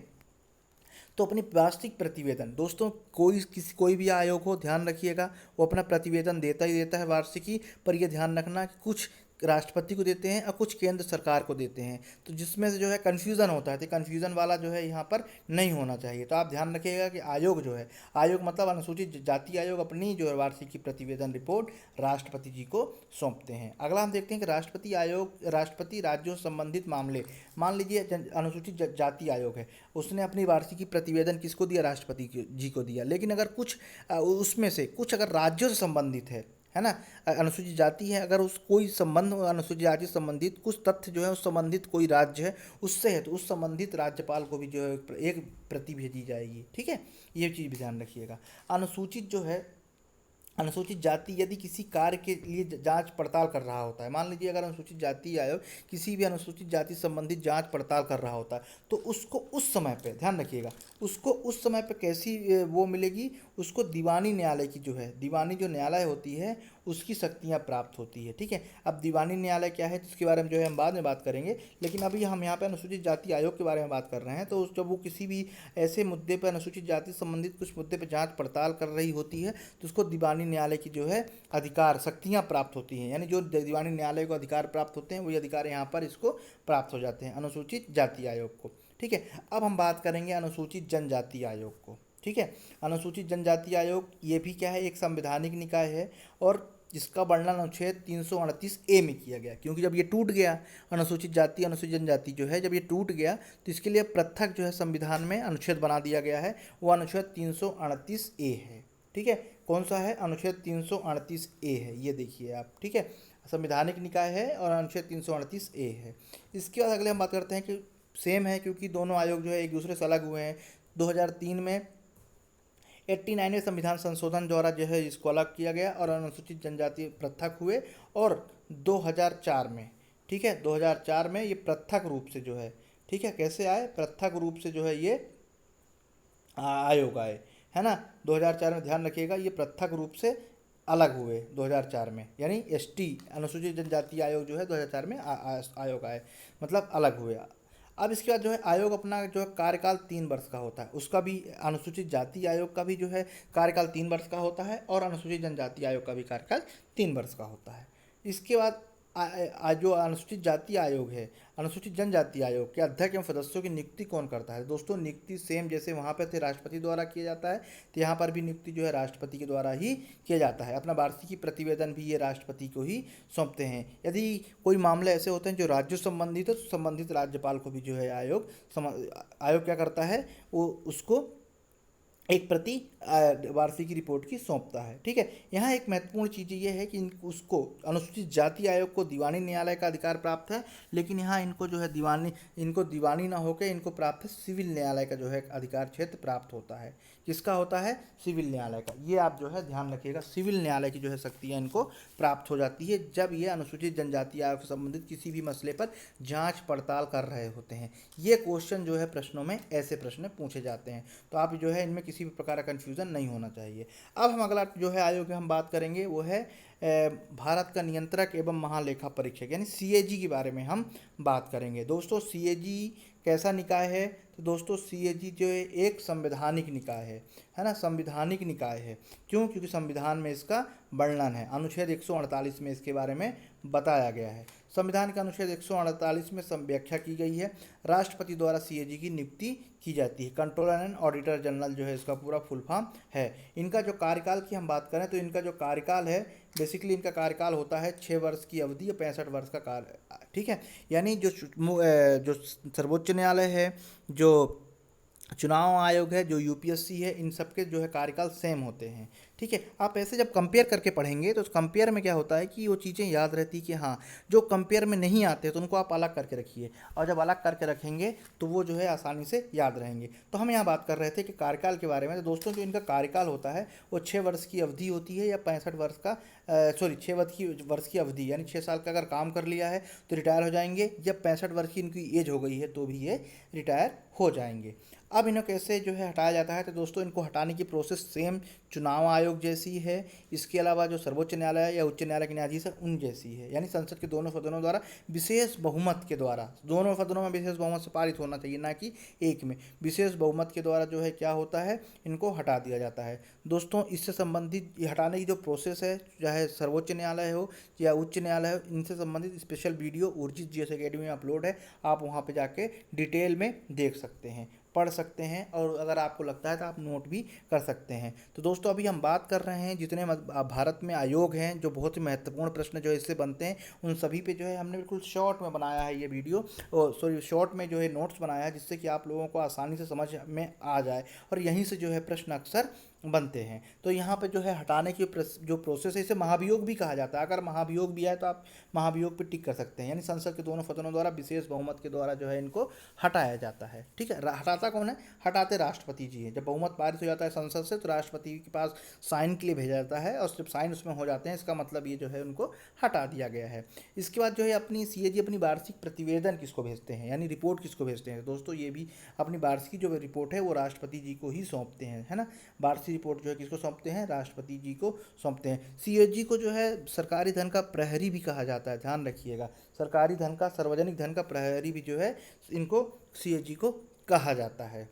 तो अपनी वार्षिक प्रतिवेदन, दोस्तों कोई भी आयोग हो, ध्यान रखिएगा वो अपना प्रतिवेदन देता ही देता है वार्षिकी, पर यह ध्यान रखना कि कुछ राष्ट्रपति को देते हैं और कुछ केंद्र सरकार को देते हैं, तो जिसमें से जो है कन्फ्यूज़न होता है, तो कन्फ्यूज़न वाला जो है यहाँ पर नहीं होना चाहिए। तो आप ध्यान रखिएगा कि आयोग जो है, आयोग मतलब अनुसूचित जाति आयोग अपनी जो है वार्षिकी प्रतिवेदन रिपोर्ट राष्ट्रपति जी को सौंपते हैं। अगला हम देखते हैं कि राष्ट्रपति राज्यों से संबंधित मामले, मान लीजिए अनुसूचित जाति आयोग है, उसने अपनी वार्षिकी प्रतिवेदन किसको दिया? राष्ट्रपति जी को दिया। लेकिन अगर कुछ उसमें से कुछ अगर राज्यों से संबंधित है है ना। अनुसूचित जाति है, अगर उस कोई संबंध हो अनुसूचित जाति से संबंधित कुछ तथ्य जो है उस संबंधित कोई राज्य है उससे है, तो उस संबंधित राज्यपाल को भी जो है एक प्रति भेजी जाएगी। ठीक है, ये चीज़ भी ध्यान रखिएगा। अनुसूचित जो है, अनुसूचित जाति यदि किसी कार्य के लिए जांच पड़ताल कर रहा होता है, मान लीजिए अगर अनुसूचित जाति आयोग किसी भी अनुसूचित जाति संबंधित जांच पड़ताल कर रहा होता है, तो उसको उस समय पे ध्यान रखिएगा, उसको उस समय पे कैसी वो मिलेगी, उसको दीवानी न्यायालय की जो है, दीवानी जो न्यायालय होती है उसकी शक्तियाँ प्राप्त होती है। ठीक है, अब दीवानी न्यायालय क्या है इसके बारे में जो है हम बाद में बात करेंगे, लेकिन अभी हम यहाँ पे अनुसूचित जाति आयोग के बारे में बात कर रहे हैं। तो जब वो किसी भी ऐसे मुद्दे पर अनुसूचित जाति संबंधित कुछ मुद्दे पर जांच पड़ताल कर रही होती है, तो उसको दीवानी न्यायालय की जो है अधिकार शक्तियाँ प्राप्त होती हैं, यानी जो दीवानी न्यायालय को अधिकार प्राप्त होते हैं वही अधिकार यहाँ पर इसको प्राप्त हो जाते हैं, अनुसूचित जाति आयोग को। ठीक है, अब हम बात करेंगे अनुसूचित जनजाति आयोग को। ठीक है, अनुसूचित जनजाति आयोग ये भी क्या है, एक संवैधानिक निकाय है और जिसका वर्णन अनुच्छेद 338A में किया गया, क्योंकि जब ये टूट गया अनुसूचित जाति अनुसूचित जनजाति जो है, जब ये टूट गया तो इसके लिए पृथक जो है संविधान में अनुच्छेद बना दिया गया है, वो अनुच्छेद 338A है। ठीक है, कौन सा है, अनुच्छेद 338A है, ये देखिए आप। ठीक है, संवैधानिक निकाय है और अनुच्छेद 338A है। इसके बाद अगले हम बात करते हैं कि सेम है, क्योंकि दोनों आयोग जो है एक दूसरे से अलग हुए हैं। 2003 में 89वें संविधान संशोधन द्वारा जो है इसको अलग किया गया और अनुसूचित जनजाति पृथक हुए, और 2004 में, ठीक है, 2004 में ये पृथक रूप से जो है, ठीक है, कैसे आए, पृथक रूप से जो है ये आयोग आए, है ना। 2004 में ध्यान रखिएगा, ये पृथक रूप से अलग हुए 2004 में, यानी एसटी अनुसूचित जनजाति आयोग जो है 2004 में आयोग आए, मतलब अलग हुए। अब इसके बाद जो है आयोग अपना जो है कार्यकाल 3 वर्ष का होता है, उसका भी अनुसूचित जाति आयोग का भी जो है कार्यकाल 3 वर्ष का होता है और अनुसूचित जनजाति आयोग का भी कार्यकाल 3 वर्ष का होता है। इसके बाद जो अनुसूचित जाति आयोग है, अनुसूचित जनजाति आयोग के अध्यक्ष एवं सदस्यों की नियुक्ति कौन करता है। दोस्तों नियुक्ति सेम जैसे वहाँ पे थे राष्ट्रपति द्वारा किया जाता है, तो यहाँ पर भी नियुक्ति जो है राष्ट्रपति के द्वारा ही किया जाता है। अपना वार्षिकी प्रतिवेदन भी ये राष्ट्रपति को ही सौंपते हैं। यदि कोई मामले ऐसे होते हैं जो राज्यों संबंधित है, तो संबंधित राज्यपाल को भी जो है आयोग क्या करता है, वो उसको एक प्रति वार्षिकी रिपोर्ट की सौंपता है। ठीक है, यहाँ एक महत्वपूर्ण चीज़ ये है कि उसको अनुसूचित जाति आयोग को दीवानी न्यायालय का अधिकार प्राप्त है, लेकिन यहाँ इनको जो है इनको दीवानी ना होकर इनको प्राप्त है सिविल न्यायालय का जो है अधिकार क्षेत्र प्राप्त होता है। किसका होता है, सिविल न्यायालय का। ये आप जो है ध्यान रखिएगा, सिविल न्यायालय की जो है शक्तियाँ इनको प्राप्त हो जाती है जब ये अनुसूचित जनजाति आयोग से संबंधित किसी भी मसले पर जांच पड़ताल कर रहे होते हैं। ये क्वेश्चन जो है प्रश्नों में ऐसे प्रश्न पूछे जाते हैं, तो आप जो है इनमें किसी भी प्रकार का कन्फ्यूज़न नहीं होना चाहिए। अब हम अगला जो है आयोग हम बात करेंगे वो है भारत का नियंत्रक एवं महालेखा परीक्षक यानी सीएजी के बारे में हम बात करेंगे। दोस्तों सीएजी कैसा निकाय है, तो दोस्तों सीएजी जो है एक संवैधानिक निकाय है ना, संवैधानिक निकाय है। क्यों, क्योंकि संविधान में इसका वर्णन है, अनुच्छेद 148 में इसके बारे में बताया गया है। संविधान के अनुच्छेद 148 में व्याख्या की गई है, राष्ट्रपति द्वारा सीएजी की नियुक्ति की जाती है। कंट्रोलर एंड ऑडिटर जनरल जो है इसका पूरा फुल फॉर्म है। इनका जो कार्यकाल की हम बात करें तो इनका जो कार्यकाल है, बेसिकली इनका कार्यकाल होता है 6 वर्ष की अवधि या 65 वर्ष का कार्य। ठीक है, यानी जो सर्वोच्च न्यायालय है, जो चुनाव आयोग है, जो यूपीएससी है, इन सब के जो है कार्यकाल सेम होते हैं। ठीक है, आप ऐसे जब कंपेयर करके पढ़ेंगे तो उस कंपेयर में क्या होता है कि वो चीज़ें याद रहती कि हाँ जो कंपेयर में नहीं आते तो उनको आप अलग करके रखिए, और जब अलग करके रखेंगे तो वो जो है आसानी से याद रहेंगे। तो हम यहाँ बात कर रहे थे कि कार्यकाल के बारे में। तो दोस्तों जो इनका कार्यकाल होता है वो 6 वर्ष की अवधि होती है या 65 वर्ष का 6 वर्ष की अवधि, यानी 6 साल का अगर काम कर लिया है तो रिटायर हो जाएंगे, जब 65 वर्ष की इनकी एज हो गई है तो भी ये रिटायर हो जाएंगे। अब इन्हें कैसे जो है हटाया जाता है, तो दोस्तों इनको हटाने की प्रोसेस सेम चुनाव आयोग जैसी है। इसके अलावा जो सर्वोच्च न्यायालय या उच्च न्यायालय के न्यायाधीश है उन जैसी है, यानी संसद के दोनों सदनों द्वारा विशेष बहुमत के द्वारा, दोनों सदनों में विशेष बहुमत से पारित होना चाहिए, ना कि एक में, विशेष बहुमत के द्वारा जो है क्या होता है, इनको हटा दिया जाता है। दोस्तों इससे संबंधित हटाने की जो प्रोसेस है, चाहे सर्वोच्च न्यायालय हो या उच्च न्यायालय हो, इनसे संबंधित स्पेशल वीडियो ऊर्जित जीएस एकेडमी में अपलोड है, आप वहाँ पर जाके डिटेल में देख सकते हैं, पढ़ सकते हैं, और अगर आपको लगता है तो आप नोट भी कर सकते हैं। तो दोस्तों अभी हम बात कर रहे हैं जितने भारत में आयोग हैं, जो बहुत ही महत्वपूर्ण प्रश्न जो इससे बनते हैं, उन सभी पे जो है हमने बिल्कुल शॉर्ट में बनाया है ये वीडियो, और शॉर्ट में जो है नोट्स बनाया है, जिससे कि आप लोगों को आसानी से समझ में आ जाए, और यहीं से जो है प्रश्न अक्सर बनते हैं। तो यहाँ पे जो है हटाने की जो प्रोसेस है इसे महाभियोग भी कहा जाता है। अगर महाभियोग भी आए तो आप महाभियोग पे टिक कर सकते हैं, यानी संसद के दोनों सदनों द्वारा विशेष बहुमत के द्वारा जो है इनको हटाया जाता है। ठीक है, हटाता कौन है? हटाते राष्ट्रपति जी हैं। जब बहुमत पारित हो जाता है संसद से तो राष्ट्रपति के पास साइन के लिए भेजा जाता है, और जब साइन उसमें हो जाते हैं इसका मतलब ये जो है उनको हटा दिया गया है। इसके बाद जो है अपनी सीएजी अपनी वार्षिक प्रतिवेदन किसको भेजते हैं, यानी रिपोर्ट किसको भेजते हैं दोस्तों? ये भी अपनी वार्षिक जो रिपोर्ट है वो राष्ट्रपति जी को ही सौंपते हैं, है ना। वार्षिक रिपोर्ट जो है किसको सौंपते हैं? राष्ट्रपति जी को सौंपते हैं। सीएजी को जो है सरकारी धन का प्रहरी भी कहा जाता है, ध्यान रखिएगा। सरकारी धन का, सार्वजनिक धन का प्रहरी भी जो है इनको सीएजी को कहा जाता है।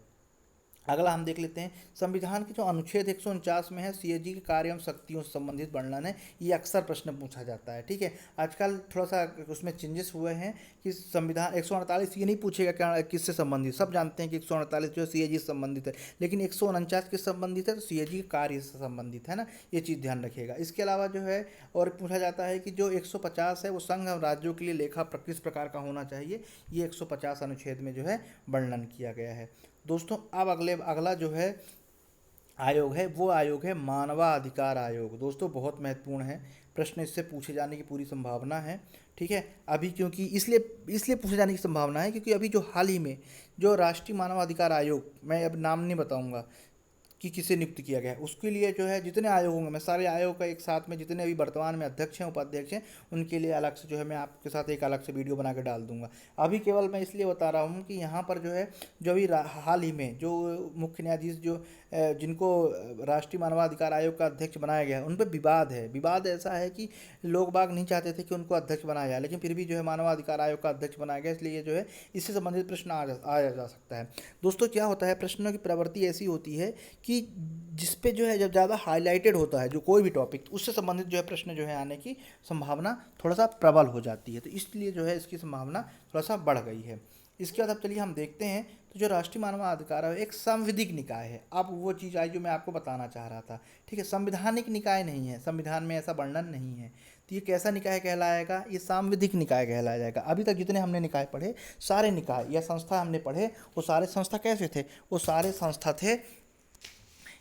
अगला हम देख लेते हैं, संविधान के जो अनुच्छेद 149 में है सीएजी के कार्य एवं शक्तियों से संबंधित वर्णन है। ये अक्सर प्रश्न पूछा जाता है। ठीक है, आजकल थोड़ा सा उसमें चेंजेस हुए हैं कि संविधान 148 ये नहीं पूछेगा क्या किससे संबंधित, सब जानते हैं कि 148 जो है सीएजी से संबंधित है, लेकिन 149 किससे संबंधित है? तो सीएजी के कार्य से संबंधित है ना, ये चीज़ ध्यान रखिएगा। इसके अलावा जो है और पूछा जाता है कि जो 150 है वो संघ और राज्यों के लिए लेखा किस प्रकार का होना चाहिए, ये 150 अनुच्छेद में जो है वर्णन किया गया है। दोस्तों अब अगला जो है आयोग है वो आयोग है मानवाधिकार आयोग। दोस्तों बहुत महत्वपूर्ण है, प्रश्न इससे पूछे जाने की पूरी संभावना है। ठीक है, अभी क्योंकि इसलिए पूछे जाने की संभावना है क्योंकि अभी जो हाल ही में जो राष्ट्रीय मानवाधिकार आयोग, मैं अब नाम नहीं बताऊंगा कि किसे नियुक्त किया गया है, उसके लिए जो है जितने आयोग होंगे मैं सारे आयोग का एक साथ में जितने अभी वर्तमान में अध्यक्ष हैं उपाध्यक्ष हैं उनके लिए अलग से जो है मैं आपके साथ एक अलग से वीडियो बना के डाल दूंगा। अभी केवल मैं इसलिए बता रहा हूँ कि यहाँ पर जो है जो अभी हाल ही में जो मुख्य न्यायाधीश जो जिनको राष्ट्रीय मानवाधिकार आयोग का अध्यक्ष बनाया गया है उन पर विवाद है। विवाद ऐसा है कि लोग बाग नहीं चाहते थे कि उनको अध्यक्ष बनाया जाए, लेकिन फिर भी जो है मानवाधिकार आयोग का अध्यक्ष बनाया गया, इसलिए जो है इससे संबंधित प्रश्न आया जा सकता है। दोस्तों क्या होता है, प्रश्नों की प्रवृत्ति ऐसी होती है कि जिस पे जो है जब ज़्यादा हाईलाइटेड होता है जो कोई भी टॉपिक, उससे संबंधित जो है प्रश्न जो है आने की संभावना थोड़ा सा प्रबल हो जाती है, तो इसलिए जो है इसकी संभावना थोड़ा सा बढ़ गई है। इसके बाद अब चलिए हम देखते हैं, तो जो राष्ट्रीय मानवाधिकार है एक संवैधानिक निकाय है। अब वो चीज़ आई जो मैं आपको बताना चाह रहा था। ठीक है, संवैधानिक निकाय नहीं है, संविधान में ऐसा वर्णन नहीं है, तो ये कैसा निकाय कहलाएगा? ये सांविधिक निकाय कहलाया जाएगा। अभी तक जितने हमने निकाय पढ़े, सारे निकाय या संस्था हमने पढ़े, वो सारे संस्था कैसे थे? वो सारे संस्था थे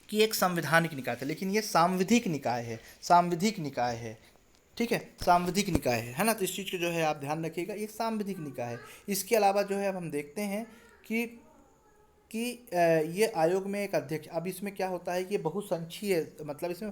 कि एक संवैधानिक निकाय था, लेकिन ये सांविधिक निकाय है, सांविधिक निकाय है। ठीक है, सांविधिक निकाय है ना, तो इस चीज़ को जो है आप ध्यान रखिएगा, ये सांविधिक निकाय है। इसके अलावा जो है अब हम देखते हैं कि ये आयोग में एक अध्यक्ष, अब इसमें क्या होता है कि ये बहुसंख्यीय, मतलब इसमें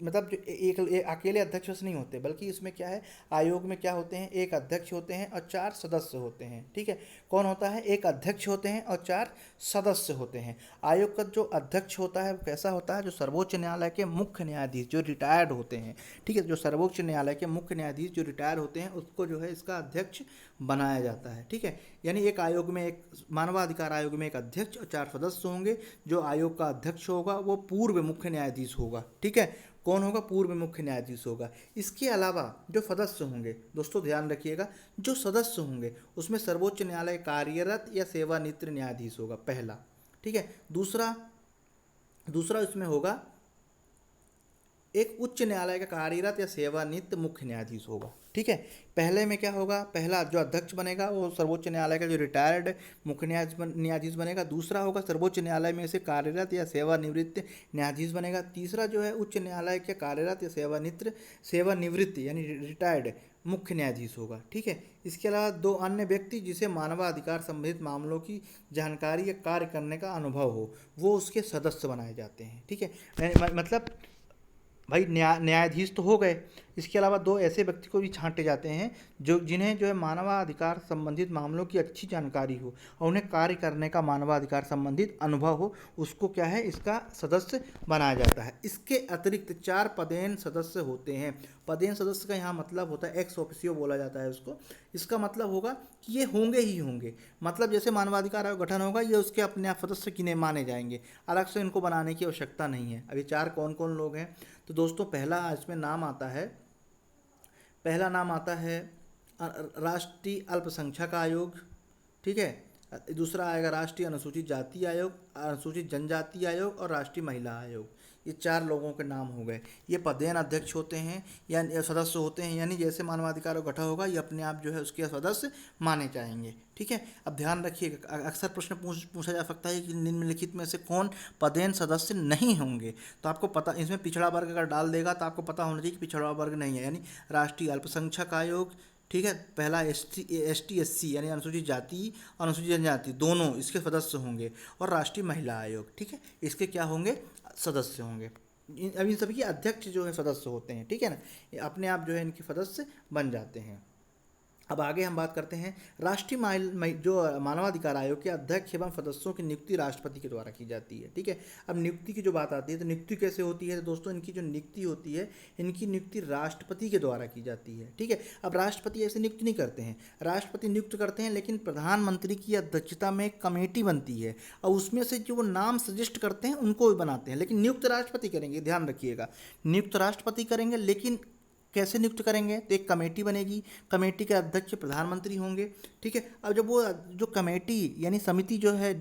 मतलब जो एक अकेले अध्यक्ष से नहीं होते, बल्कि इसमें क्या है, आयोग में क्या होते हैं, एक अध्यक्ष होते हैं और 4 सदस्य होते हैं। ठीक है, कौन होता है? एक अध्यक्ष होते हैं और 4 सदस्य होते हैं। आयोग का जो अध्यक्ष होता है वो कैसा होता है? जो सर्वोच्च न्यायालय के मुख्य न्यायाधीश जो रिटायर्ड होते हैं। ठीक है, जो सर्वोच्च न्यायालय के मुख्य न्यायाधीश जो रिटायर होते हैं उसको जो है इसका अध्यक्ष बनाया जाता है। ठीक है, यानी एक आयोग में, एक मानवाधिकार आयोग में एक अध्यक्ष और 4 सदस्य होंगे। जो आयोग का अध्यक्ष होगा वो पूर्व मुख्य न्यायाधीश होगा। ठीक है, कौन होगा? पूर्व मुख्य न्यायाधीश होगा। इसके अलावा जो सदस्य होंगे, दोस्तों ध्यान रखिएगा, जो सदस्य होंगे उसमें सर्वोच्च न्यायालय कार्यरत या सेवानिवृत्त न्यायाधीश होगा, पहला। ठीक है, दूसरा इसमें होगा एक उच्च न्यायालय का कार्यरत या सेवानिवृत्त मुख्य न्यायाधीश होगा। ठीक है, पहले में क्या होगा? पहला जो अध्यक्ष बनेगा वो सर्वोच्च न्यायालय का जो रिटायर्ड मुख्य न्यायाधीश बनेगा। दूसरा होगा सर्वोच्च न्यायालय में से कार्यरत या सेवानिवृत्त न्यायाधीश बनेगा। तीसरा जो है उच्च न्यायालय के कार्यरत या सेवानिवृत्त यानी रिटायर्ड मुख्य न्यायाधीश होगा। ठीक है, इसके अलावा 2 अन्य व्यक्ति जिसे मानवाधिकार संबंधित मामलों की जानकारी या कार्य करने का अनुभव हो, वो उसके सदस्य बनाए जाते हैं। ठीक है, मतलब भाई न्यायाधीश तो हो गए, इसके अलावा 2 ऐसे व्यक्ति को भी छांटे जाते हैं जिन्हें जो है मानवाधिकार संबंधित मामलों की अच्छी जानकारी हो और उन्हें कार्य करने का मानवाधिकार संबंधित अनुभव हो, उसको क्या है, इसका सदस्य बनाया जाता है। इसके अतिरिक्त 4 पदेन सदस्य होते हैं। पदेन सदस्य का यहाँ मतलब होता है एक्स ऑफिसियो बोला जाता है उसको। इसका मतलब होगा कि ये होंगे ही होंगे, मतलब जैसे मानवाधिकार आयोग गठन होगा ये उसके अपने आप सदस्य किने माने जाएंगे, अलग से इनको बनाने की आवश्यकता नहीं है। अभी 4 कौन कौन लोग हैं? तो दोस्तों पहला इसमें नाम आता है, पहला नाम आता है राष्ट्रीय अल्पसंख्यक आयोग। ठीक है, दूसरा आएगा राष्ट्रीय अनुसूचित जाति आयोग, अनुसूचित जनजाति आयोग और राष्ट्रीय महिला आयोग। ये 4 लोगों के नाम हो गए। ये पदेन अध्यक्ष होते हैं या सदस्य होते हैं, यानी जैसे मानवाधिकार गठन होगा ये अपने आप जो है उसके सदस्य माने जाएंगे। ठीक है, अब ध्यान रखिएगा, अक्सर प्रश्न पूछा जा सकता है कि निम्नलिखित में से कौन पदेन सदस्य नहीं होंगे। तो आपको पता, इसमें पिछड़ा वर्ग अगर डाल देगा तो आपको पता होना चाहिए कि पिछड़ा वर्ग नहीं है, यानी राष्ट्रीय अल्पसंख्यक आयोग, ठीक है, पहला एस टी एस सी यानी अनुसूचित जाति अनुसूचित जनजाति दोनों इसके सदस्य होंगे, और राष्ट्रीय महिला आयोग, ठीक है, इसके क्या होंगे, सदस्य होंगे। अब इन सभी के अध्यक्ष जो है सदस्य होते हैं, ठीक है ना, ये अपने आप जो है इनके सदस्य बन जाते हैं। अब आगे हम बात करते हैं राष्ट्रीय जो मानवाधिकार आयोग के अध्यक्ष एवं सदस्यों की नियुक्ति राष्ट्रपति के द्वारा की जाती है। ठीक है, अब नियुक्ति की जो बात आती है तो नियुक्ति कैसे होती है, तो दोस्तों इनकी जो नियुक्ति होती है, इनकी नियुक्ति राष्ट्रपति के द्वारा की जाती है। ठीक है, अब राष्ट्रपति ऐसे नियुक्त नहीं करते हैं, राष्ट्रपति नियुक्त करते हैं, लेकिन प्रधानमंत्री की अध्यक्षता में एक कमेटी बनती है और उसमें से जो वो नाम सजेस्ट करते हैं उनको भी बनाते हैं, लेकिन नियुक्त राष्ट्रपति करेंगे, ध्यान रखिएगा, नियुक्त राष्ट्रपति करेंगे, लेकिन कैसे नियुक्त करेंगे, तो एक कमेटी बनेगी, कमेटी के अध्यक्ष प्रधानमंत्री होंगे। ठीक है, अब जब वो जो कमेटी यानी समिति जो है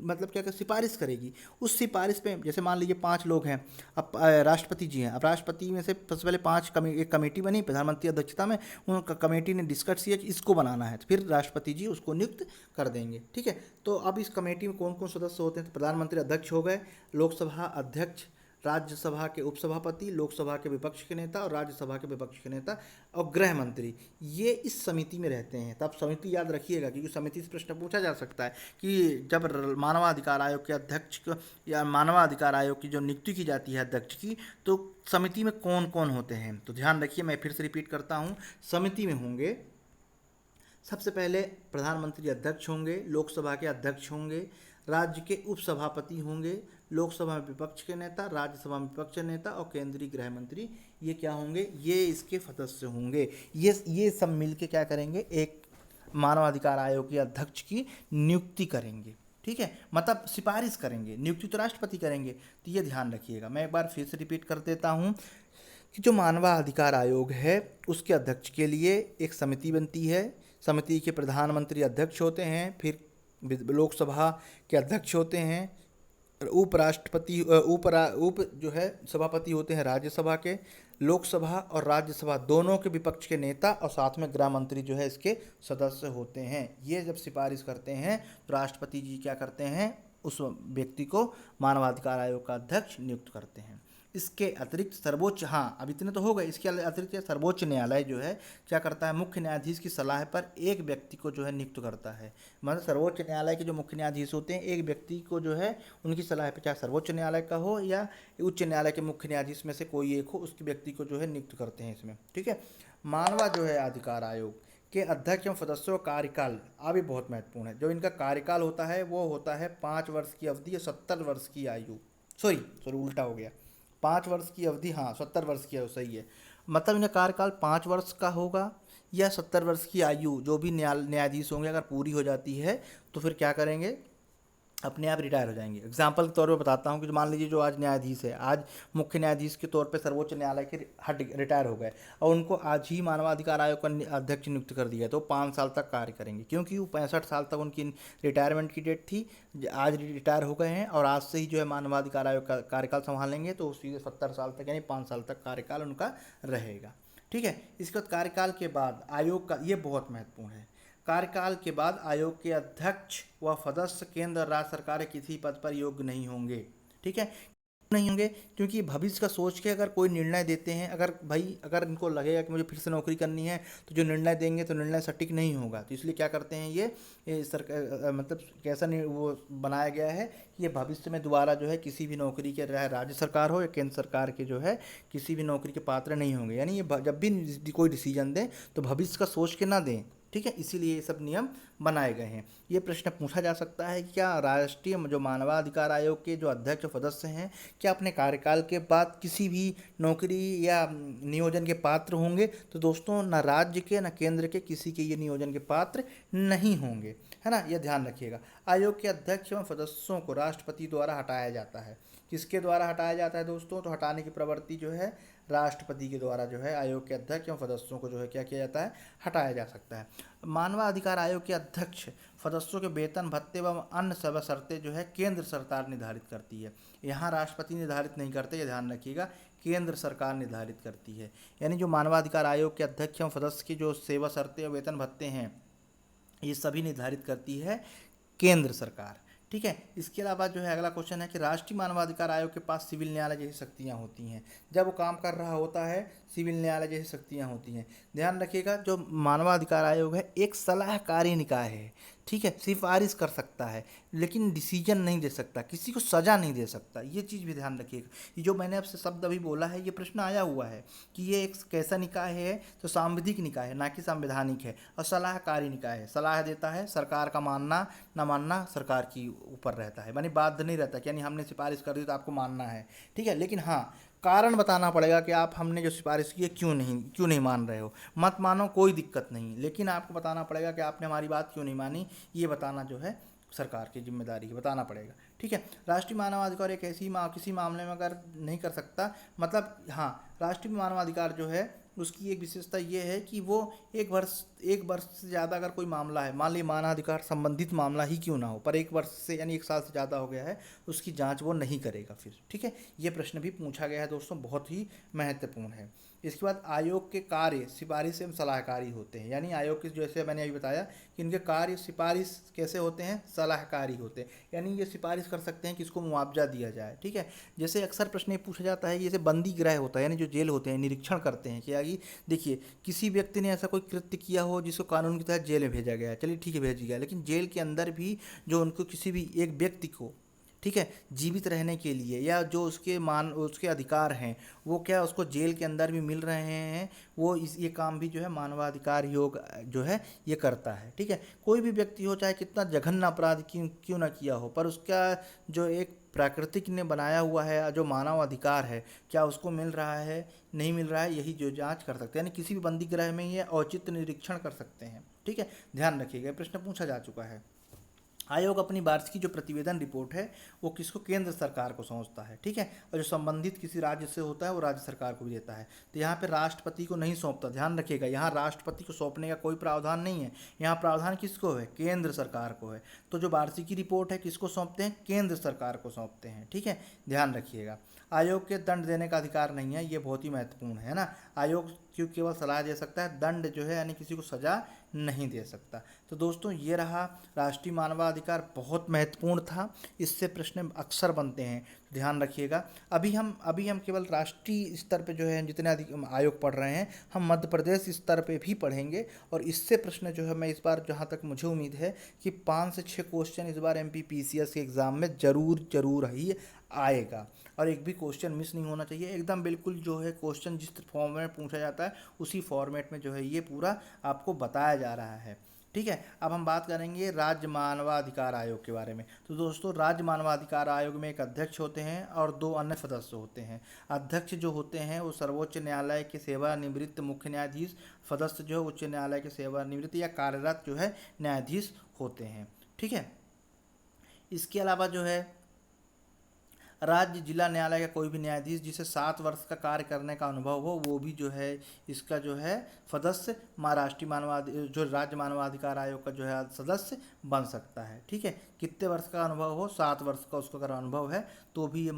मतलब क्या सिफारिश करेगी, उस सिफारिश पे जैसे मान लीजिए 5 लोग हैं, अब राष्ट्रपति जी हैं, अब राष्ट्रपति में से सबसे पहले 5 एक कमेटी बनी प्रधानमंत्री अध्यक्षता में, उन कमेटी ने डिस्कस किया कि इसको बनाना है, तो फिर राष्ट्रपति जी उसको नियुक्त कर देंगे। ठीक है, तो अब इस कमेटी में कौन कौन सदस्य होते हैं, तो प्रधानमंत्री अध्यक्ष हो गए, लोकसभा अध्यक्ष, राज्यसभा के उपसभापति, लोकसभा के विपक्ष के नेता और राज्यसभा के विपक्ष के नेता और गृह मंत्री, ये इस समिति में रहते हैं। तब समिति याद रखिएगा, क्योंकि समिति से प्रश्न पूछा जा सकता है कि जब मानवाधिकार आयोग के अध्यक्ष या मानवाधिकार आयोग की जो नियुक्ति की जाती है अध्यक्ष की, तो समिति में कौन कौन होते हैं। तो ध्यान रखिए, मैं फिर से रिपीट करता हूँ, समिति में होंगे सबसे पहले प्रधानमंत्री अध्यक्ष होंगे, लोकसभा के अध्यक्ष होंगे, राज्य के उपसभापति होंगे, लोकसभा में विपक्ष के नेता, राज्यसभा में विपक्ष के नेता और केंद्रीय गृह मंत्री, ये क्या होंगे, ये इसके सदस्य होंगे। ये सब मिलके क्या करेंगे, एक मानवाधिकार आयोग के अध्यक्ष की नियुक्ति करेंगे। ठीक है, मतलब सिफारिश करेंगे, नियुक्ति तो राष्ट्रपति करेंगे। तो ये ध्यान रखिएगा, मैं एक बार फिर से रिपीट कर देता हूँ कि जो मानवाधिकार आयोग है उसके अध्यक्ष के लिए एक समिति बनती है, समिति के प्रधानमंत्री अध्यक्ष होते हैं, फिर लोकसभा के अध्यक्ष होते हैं, उपराष्ट्रपति उप जो है सभापति होते हैं राज्यसभा के, लोकसभा और राज्यसभा दोनों के विपक्ष के नेता और साथ में गृह मंत्री जो है इसके सदस्य होते हैं। ये जब सिफारिश करते हैं तो राष्ट्रपति जी क्या करते हैं, उस व्यक्ति को मानवाधिकार आयोग का अध्यक्ष नियुक्त करते हैं। इसके अतिरिक्त सर्वोच्च, हाँ अब इतने तो हो गए, इसके अतिरिक्त सर्वोच्च न्यायालय जो है क्या करता है, मुख्य न्यायाधीश की सलाह पर एक व्यक्ति को जो है नियुक्त करता है। मतलब सर्वोच्च न्यायालय के जो मुख्य न्यायाधीश होते हैं एक व्यक्ति को जो है उनकी सलाह पर, चाहे सर्वोच्च न्यायालय का हो या उच्च न्यायालय के मुख्य न्यायाधीश में से कोई एक हो, उसके व्यक्ति को जो है नियुक्त करते हैं इसमें। ठीक है, मानवा जो है अधिकार आयोग के अध्यक्ष एवं सदस्यों का कार्यकाल अब ये बहुत महत्वपूर्ण है। जो इनका कार्यकाल होता है वो होता है 5 वर्ष की अवधि या 70 वर्ष की आयु, सॉरी उल्टा हो गया, 5 वर्ष की अवधि, हाँ 70 वर्ष की आयु सही है। मतलब इनका कार्यकाल 5 वर्ष का होगा या 70 वर्ष की आयु जो भी न्यायाधीश होंगे अगर पूरी हो जाती है तो फिर क्या करेंगे, अपने आप रिटायर हो जाएंगे। एग्जाम्पल के तौर पे बताता हूँ कि मान लीजिए जो आज न्यायाधीश है, आज मुख्य न्यायाधीश के तौर पे सर्वोच्च न्यायालय के रिटायर हो गए और उनको आज ही मानवाधिकार आयोग का अध्यक्ष नियुक्त कर दिया, तो 5 साल तक कार्य करेंगे, क्योंकि वो 65 साल तक उनकी रिटायरमेंट की डेट थी, आज रिटायर हो गए हैं और आज से ही जो है मानवाधिकार आयोग का कार्यकाल संभालेंगे, तो सीधे 70 साल तक यानी 5 साल तक कार्यकाल उनका रहेगा। ठीक है, इसके बाद कार्यकाल के बाद आयोग का, ये बहुत महत्वपूर्ण है, कार्यकाल के बाद आयोग के अध्यक्ष व सदस्य केंद्र और राज्य सरकार के किसी पद पर योग्य नहीं होंगे। ठीक है, नहीं होंगे क्योंकि भविष्य का सोच के अगर कोई निर्णय देते हैं, अगर इनको लगेगा कि मुझे फिर से नौकरी करनी है तो जो निर्णय देंगे तो निर्णय सटीक नहीं होगा, तो इसलिए क्या करते हैं ये सरकार, मतलब कैसा वो बनाया गया है कि ये भविष्य में दोबारा जो है किसी भी नौकरी के, रहे राज्य सरकार हो या केंद्र सरकार के, जो है किसी भी नौकरी के पात्र नहीं होंगे। यानी ये जब भी कोई डिसीजन दें तो भविष्य का सोच के ना दें। ठीक है, इसीलिए ये सब नियम बनाए गए हैं। ये प्रश्न पूछा जा सकता है कि क्या राष्ट्रीय जो मानवाधिकार आयोग के जो अध्यक्ष सदस्य हैं क्या अपने कार्यकाल के बाद किसी भी नौकरी या नियोजन के पात्र होंगे, तो दोस्तों ना राज्य के ना केंद्र के किसी के ये नियोजन के पात्र नहीं होंगे, है ना, यह ध्यान रखिएगा। आयोग के अध्यक्ष एवं सदस्यों को राष्ट्रपति द्वारा हटाया जाता है। किसके द्वारा हटाया जाता है दोस्तों, तो हटाने की प्रवृत्ति जो है राष्ट्रपति के द्वारा जो है आयोग के अध्यक्ष एवं सदस्यों को जो है क्या किया जाता है, हटाया जा सकता है। मानवाधिकार आयोग के अध्यक्ष सदस्यों के वेतन भत्ते एवं अन्य सब शर्तें जो है केंद्र सरकार निर्धारित करती है। यहाँ राष्ट्रपति निर्धारित नहीं करते, ये ध्यान रखिएगा, केंद्र सरकार निर्धारित करती है। यानी जो मानवाधिकार आयोग के अध्यक्ष एवं सदस्य की जो सेवा शर्तें और वेतन भत्ते हैं, ये सभी निर्धारित करती है केंद्र सरकार। ठीक है। इसके अलावा जो है अगला क्वेश्चन है कि राष्ट्रीय मानवाधिकार आयोग के पास सिविल न्यायालय जैसी शक्तियां होती हैं। जब वो काम कर रहा होता है सिविल न्यायालय जैसी शक्तियां होती हैं। ध्यान रखिएगा, जो मानवाधिकार आयोग है एक सलाहकारी निकाय है। ठीक है, सिफारिश कर सकता है लेकिन डिसीजन नहीं दे सकता, किसी को सज़ा नहीं दे सकता, ये चीज़ भी ध्यान रखिएगा। ये जो मैंने आपसे शब्द अभी बोला है, ये प्रश्न आया हुआ है कि ये एक कैसा निकाय है, तो सांविधिक निकाय है, ना कि संवैधानिक है, और सलाहकारी निकाय है। सलाह देता है, सरकार का मानना ना मानना सरकार की ऊपर रहता है, यानी बाध्य नहीं रहता कि यानी हमने सिफारिश कर दी तो आपको मानना है। ठीक है, लेकिन हाँ कारण बताना पड़ेगा कि आप हमने जो सिफारिश की है क्यों नहीं मान रहे हो। मत मानो, कोई दिक्कत नहीं, लेकिन आपको बताना पड़ेगा कि आपने हमारी बात क्यों नहीं मानी, ये बताना जो है सरकार की जिम्मेदारी है, बताना पड़ेगा। ठीक है। राष्ट्रीय मानवाधिकार एक ऐसी किसी मामले में अगर नहीं कर सकता, मतलब हाँ, राष्ट्रीय मानवाधिकार जो है उसकी एक विशेषता ये है कि वो एक वर्ष से ज़्यादा अगर कोई मामला है, मान लीजिए मानवाधिकार संबंधित मामला ही क्यों ना हो, पर एक वर्ष से यानी 1 साल से ज़्यादा हो गया है, उसकी जांच वो नहीं करेगा फिर। ठीक है, ये प्रश्न भी पूछा गया है दोस्तों, बहुत ही महत्वपूर्ण है। इसके बाद आयोग के कार्य सिफारिश एवं सलाहकारी होते हैं। यानी आयोग के, जैसे मैंने अभी बताया कि इनके कार्य सिफारिश कैसे होते हैं, सलाहकारी होते हैं। यानी ये सिफारिश कर सकते हैं कि इसको मुआवजा दिया जाए। ठीक है, जैसे अक्सर प्रश्न ये पूछा जाता है, जैसे बंदी गृह होता है, यानी जो जेल होते हैं, निरीक्षण करते हैं कि देखिए किसी व्यक्ति ने ऐसा कोई कृत्य किया हो जिसको कानून के तहत जेल में भेजा गया है, चलिए ठीक है भेज गया, लेकिन जेल के अंदर भी जो उनको किसी भी एक व्यक्ति को, ठीक है, जीवित रहने के लिए या जो उसके अधिकार हैं वो क्या उसको जेल के अंदर भी मिल रहे हैं, वो ये काम भी जो है मानवाधिकार योग जो है ये करता है। ठीक है, कोई भी व्यक्ति हो, चाहे कितना जघन्य अपराध क्यों ना किया हो, पर उसका जो एक प्राकृतिक ने बनाया हुआ है जो मानव अधिकार है, क्या उसको मिल रहा है नहीं मिल रहा है, यही जो जांच कर सकते हैं। यानी किसी भी बंदी गृह में ये औचित्य निरीक्षण कर सकते हैं। ठीक है, ध्यान रखिएगा, प्रश्न पूछा जा चुका है। आयोग अपनी वार्षिक जो प्रतिवेदन रिपोर्ट है वो किसको, केंद्र सरकार को सौंपता है। ठीक है, और जो संबंधित किसी राज्य से होता है वो राज्य सरकार को भी देता है। तो यहाँ पे राष्ट्रपति को नहीं सौंपता, ध्यान रखिएगा, यहाँ राष्ट्रपति को सौंपने का कोई प्रावधान नहीं है। यहाँ प्रावधान किसको है, केंद्र सरकार को है। तो जो वार्षिकी रिपोर्ट है किसको सौंपते हैं, केंद्र सरकार को सौंपते हैं। ठीक है, ध्यान रखिएगा। आयोग के दंड देने का अधिकार नहीं है, ये बहुत ही महत्वपूर्ण है ना। आयोग क्यों केवल सलाह दे सकता है, दंड जो है यानी किसी को सजा नहीं दे सकता। तो दोस्तों ये रहा राष्ट्रीय मानवाधिकार, बहुत महत्वपूर्ण था, इससे प्रश्न अक्सर बनते हैं, तो ध्यान रखिएगा। अभी हम केवल राष्ट्रीय स्तर पे जो है जितने अधिक आयोग पढ़ रहे हैं, हम मध्य प्रदेश स्तर पे भी पढ़ेंगे, और इससे प्रश्न जो है मैं इस बार जहाँ तक मुझे उम्मीद है कि 5 से 6 क्वेश्चन इस बार MPPCS के एग्ज़ाम में ज़रूर ही आएगा, और एक भी क्वेश्चन मिस नहीं होना चाहिए। एकदम बिल्कुल जो है क्वेश्चन जिस फॉर्म में पूछा जाता है उसी फॉर्मेट में जो है ये पूरा आपको बताया जा रहा है। ठीक है, अब हम बात करेंगे राज्य मानवाधिकार आयोग के बारे में। तो दोस्तों राज्य मानवाधिकार आयोग में एक अध्यक्ष होते हैं और 2 अन्य सदस्य होते हैं। अध्यक्ष जो होते हैं वो सर्वोच्च न्यायालय के सेवानिवृत्त मुख्य न्यायाधीश, सदस्य जो है उच्च न्यायालय के सेवानिवृत्त या कार्यरत जो है न्यायाधीश होते हैं। ठीक है, इसके अलावा जो है राज्य जिला न्यायालय का कोई भी न्यायाधीश जिसे 7 वर्ष का कार्य करने का अनुभव हो, वो भी जो है इसका जो है सदस्य जो राज्य मानवाधिकार आयोग का जो है सदस्य बन सकता है। ठीक है, कितने वर्ष का अनुभव हो, 7 वर्ष का उसको अगर अनुभव है तो भी ये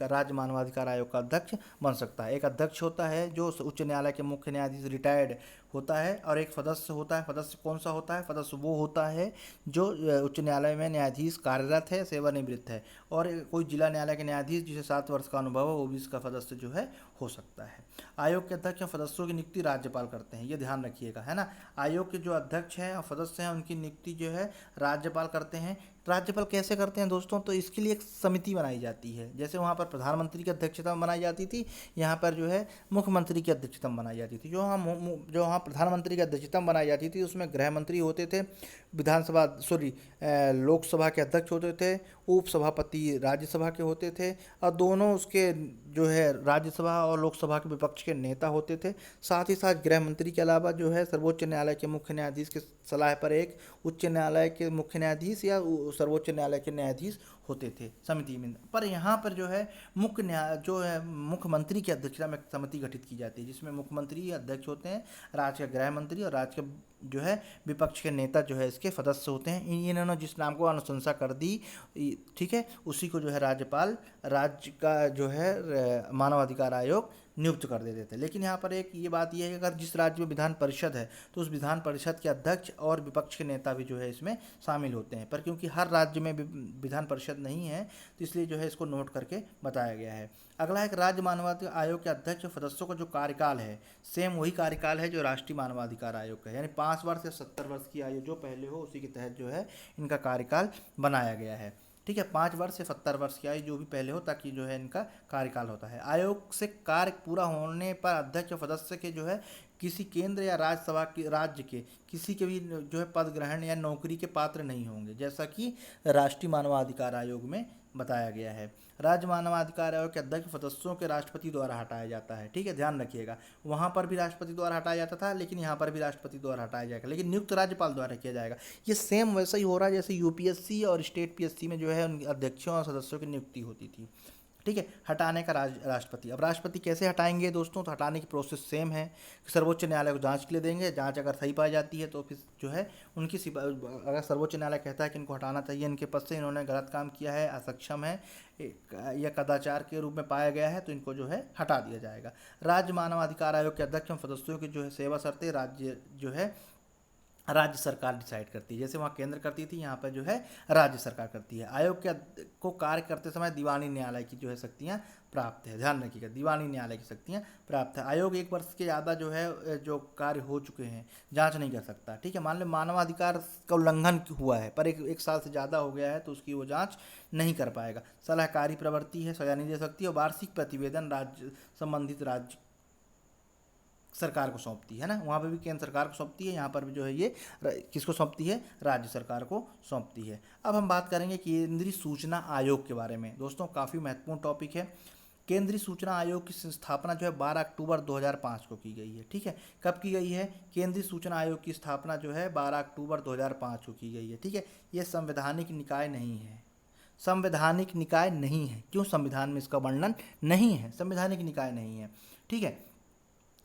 राज्य मानवाधिकार आयोग का अध्यक्ष बन सकता है। एक अध्यक्ष होता है जो उच्च न्यायालय के मुख्य न्यायाधीश रिटायर्ड होता है, और एक सदस्य होता है। सदस्य कौन सा होता है, सदस्य वो होता है जो उच्च न्यायालय में न्यायाधीश कार्यरत है, सेवानिवृत्त है, और कोई जिला न्यायालय के न्यायाधीश जिसे 7 वर्ष का अनुभव है वो भी इसका सदस्य जो है हो सकता है। आयोग के अध्यक्ष और सदस्यों की नियुक्ति राज्यपाल करते हैं, ये ध्यान रखिएगा, है ना। आयोग के जो अध्यक्ष हैं और सदस्य हैं उनकी नियुक्ति जो है राज्यपाल करते हैं। राज्यपाल कैसे करते हैं दोस्तों, तो इसके लिए एक समिति बनाई जाती है। जैसे वहाँ पर प्रधानमंत्री की अध्यक्षता में बनाई जाती थी, यहाँ पर जो है मुख्यमंत्री की अध्यक्षता में बनाई जाती थी। जो वहाँ प्रधानमंत्री की अध्यक्षता में बनाई जाती थी उसमें गृह मंत्री होते थे, लोकसभा के अध्यक्ष होते थे, उपसभापति राज्यसभा के होते थे, और दोनों उसके जो है राज्यसभा और लोकसभा के विपक्ष के नेता होते थे। साथ ही साथ गृह मंत्री के अलावा जो है सर्वोच्च न्यायालय के मुख्य न्यायाधीश के सलाह पर एक उच्च न्यायालय के मुख्य न्यायाधीश या सर्वोच्च न्यायालय के न्यायाधीश होते थे समिति में। पर यहाँ पर जो है मुख्यमंत्री की अध्यक्षता में एक समिति गठित की जाती है, जिसमें मुख्यमंत्री अध्यक्ष होते हैं, राज्य के गृह मंत्री और राज्य के जो है विपक्ष के नेता जो है इसके सदस्य होते हैं। इन्होंने जिस नाम को अनुशंसा कर दी, ठीक है, उसी को जो है राज्यपाल राज्य का जो है मानवाधिकार आयोग नियुक्त कर देते थे। लेकिन यहाँ पर एक ये बात ये है कि अगर जिस राज्य में विधान परिषद है तो उस विधान परिषद के अध्यक्ष और विपक्ष के नेता भी जो है इसमें शामिल होते हैं। पर क्योंकि हर राज्य में विधान परिषद नहीं है तो इसलिए जो है इसको नोट करके बताया गया है। अगला एक राज्य मानवाधिकार आयोग के अध्यक्ष सदस्यों का जो कार्यकाल है सेम वही कार्यकाल है जो राष्ट्रीय मानवाधिकार आयोग का है, यानी 5 वर्ष या 70 वर्ष की आयु जो पहले हो उसी के तहत जो है इनका कार्यकाल बनाया गया है। ठीक है, 5 वर्ष से 70 वर्ष की आयु जो भी पहले हो, ताकि जो है इनका कार्यकाल होता है। आयोग से कार्य पूरा होने पर अध्यक्ष सदस्य के जो है किसी केंद्र या राज्यसभा के राज्य के किसी के भी जो है पद ग्रहण या नौकरी के पात्र नहीं होंगे, जैसा कि राष्ट्रीय मानवाधिकार आयोग में बताया गया है। राज्य मानवाधिकार आयोग के अध्यक्ष सदस्यों के राष्ट्रपति द्वारा हटाया जाता है। ठीक है, ध्यान रखिएगा, वहाँ पर भी राष्ट्रपति द्वारा हटाया जाता था, लेकिन यहाँ पर भी राष्ट्रपति द्वारा हटाया जाएगा, लेकिन नियुक्त राज्यपाल द्वारा किया जाएगा। ये सेम वैसा ही हो रहा है जैसे यूपीएससी और स्टेट पीएससी में जो है उन अध्यक्षों और सदस्यों की नियुक्ति होती थी। ठीक है, हटाने का राष्ट्रपति। अब राष्ट्रपति कैसे हटाएंगे दोस्तों, तो हटाने की प्रोसेस सेम है। सर्वोच्च न्यायालय को जांच के लिए देंगे, जांच अगर सही पाई जाती है तो फिर जो है उनकी अगर सर्वोच्च न्यायालय कहता है कि इनको हटाना चाहिए, इनके पद से इन्होंने गलत काम किया है, असक्षम है या कदाचार के रूप में पाया गया है, तो इनको जो है हटा दिया जाएगा। राज्य मानवाधिकार आयोग के अध्यक्ष सदस्यों की जो है सेवा शर्तें राज्य सरकार डिसाइड करती है। जैसे वहाँ केंद्र करती थी, यहाँ पर जो है राज्य सरकार करती है। आयोग को कार्य करते समय दीवानी न्यायालय की जो है शक्तियाँ प्राप्त है। ध्यान रखिएगा, दीवानी न्यायालय की शक्तियाँ प्राप्त है। आयोग 1 वर्ष के ज़्यादा जो है जो कार्य हो चुके हैं जांच नहीं कर सकता। ठीक है, मान लो मानवाधिकार का उल्लंघन हुआ है पर एक साल से ज़्यादा हो गया है तो उसकी वो जाँच नहीं कर पाएगा। सलाहकारी प्रवृत्ति है, सजा नहीं दे सकती, और वार्षिक प्रतिवेदन राज्य संबंधित राज्य सरकार को सौंपती है ना, वहाँ पे भी केंद्र सरकार को सौंपती है, यहाँ पर भी जो है ये किसको सौंपती है, राज्य सरकार को सौंपती है। अब हम बात करेंगे केंद्रीय सूचना आयोग के बारे में। दोस्तों काफ़ी महत्वपूर्ण टॉपिक है। केंद्रीय सूचना आयोग की स्थापना जो है 12 अक्टूबर 2005 को की गई है। ठीक है, कब की गई है, केंद्रीय सूचना आयोग की स्थापना जो है 12 अक्टूबर 2005 को की गई है। ठीक है, ये संवैधानिक निकाय नहीं है, संवैधानिक निकाय नहीं है। क्यों, संविधान में इसका वर्णन नहीं है, संवैधानिक निकाय नहीं है। ठीक है,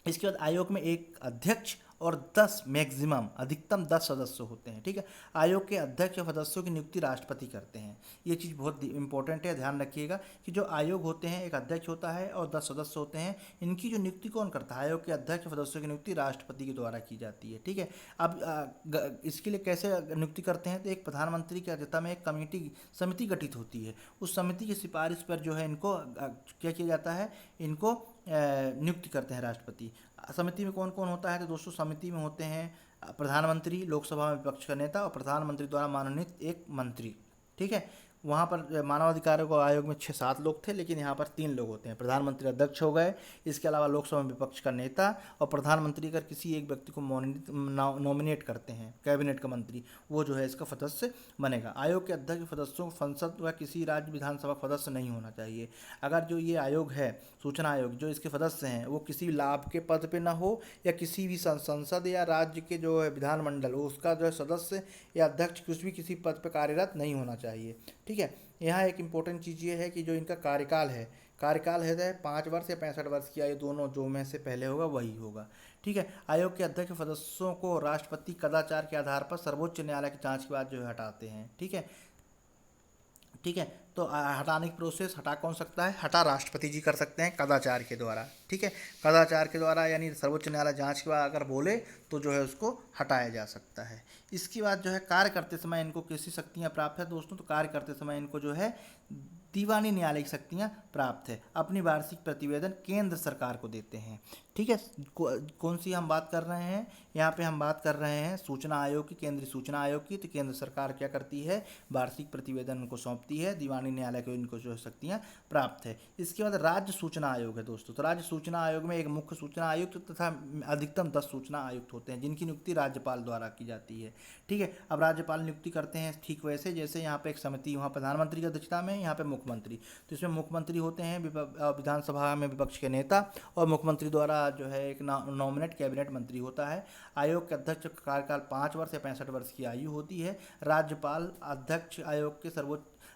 इसके बाद आयोग में एक अध्यक्ष और 10 मैक्सिमम अधिकतम 10 सदस्य होते हैं। ठीक है, आयोग के अध्यक्ष और सदस्यों की नियुक्ति राष्ट्रपति करते हैं। ये चीज़ बहुत इंपॉर्टेंट है, ध्यान रखिएगा कि जो आयोग होते हैं एक अध्यक्ष होता है और 10 सदस्य होते हैं, इनकी जो नियुक्ति कौन करता है, आयोग के अध्यक्ष और सदस्यों की नियुक्ति राष्ट्रपति के द्वारा की जाती है। ठीक है, अब इसके लिए कैसे नियुक्ति करते हैं, तो एक प्रधानमंत्री की अध्यक्षता में एक समिति गठित होती है। उस समिति की सिफारिश पर जो है इनको क्या किया जाता है, इनको नियुक्ति करते हैं राष्ट्रपति। समिति में कौन कौन होता है, तो दोस्तों समिति में होते हैं प्रधानमंत्री, लोकसभा में विपक्ष का नेता और प्रधानमंत्री द्वारा मनोनीत एक मंत्री। ठीक है, वहाँ पर मानवाधिकारों को आयोग में 6-7 लोग थे, लेकिन यहाँ पर 3 लोग होते हैं। प्रधानमंत्री अध्यक्ष हो गए, इसके अलावा लोकसभा में विपक्ष का नेता और प्रधानमंत्री अगर किसी एक व्यक्ति को नॉमिनेट करते हैं कैबिनेट का मंत्री, वो जो है इसका सदस्य बनेगा। आयोग के अध्यक्ष सदस्यों को संसद व किसी राज्य विधानसभा सदस्य नहीं होना चाहिए। अगर जो ये आयोग है सूचना आयोग, जो इसके सदस्य हैं वो किसी लाभ के पद पे ना हो या किसी भी संसद या राज्य के जो है विधानमंडल उसका जो है सदस्य या अध्यक्ष कुछ भी किसी पद पर कार्यरत नहीं होना चाहिए। ठीक है, यहाँ एक इम्पोर्टेंट चीज़ ये है कि जो इनका कार्यकाल है 5 वर्ष या 65 वर्ष की आयु, दोनों जो में से पहले होगा वही होगा। ठीक है, आयोग के अध्यक्ष सदस्यों को राष्ट्रपति कदाचार के आधार पर सर्वोच्च न्यायालय की जांच के बाद जो है हटाते हैं। ठीक है, तो हटाने की प्रोसेस हटा कौन सकता है, हटा राष्ट्रपति जी कर सकते हैं कदाचार के द्वारा। ठीक है, कदाचार के द्वारा यानी सर्वोच्च न्यायालय जांच के बाद अगर बोले तो जो है उसको हटाया जा सकता है। इसके बाद जो है कार्य करते समय इनको किसी शक्तियाँ प्राप्त है दोस्तों, तो कार्य करते समय इनको जो है दीवानी न्यायालय की शक्तियाँ प्राप्त है। अपनी वार्षिक प्रतिवेदन केंद्र सरकार को देते हैं। ठीक है, कौन सी हम बात कर रहे हैं, यहाँ पे हम बात कर रहे हैं सूचना आयोग की, केंद्रीय सूचना आयोग की। तो केंद्र सरकार क्या करती है, वार्षिक प्रतिवेदन उनको सौंपती है, दीवानी न्यायालय को इनको जो शक्तियाँ प्राप्त है। इसके बाद राज्य सूचना आयोग है दोस्तों। तो राज्य सूचना आयोग में एक मुख्य सूचना आयुक्त तथा अधिकतम 10 सूचना आयुक्त होते हैं, जिनकी नियुक्ति राज्यपाल द्वारा की जाती है। ठीक है, अब राज्यपाल नियुक्ति करते हैं ठीक वैसे जैसे यहाँ पे एक समिति, वहाँ प्रधानमंत्री की अध्यक्षता में, यहाँ पे मुख्यमंत्री। तो इसमें मुख्यमंत्री होते हैं विधानसभा में विपक्ष के नेता, और मुख्यमंत्री द्वारा जो है एक नॉमिनेट कैबिनेट मंत्री होता है। आयोग के अध्यक्ष का कार्यकाल 5 वर्ष या 65 वर्ष की आयु होती है। राज्यपाल अध्यक्ष आयोग के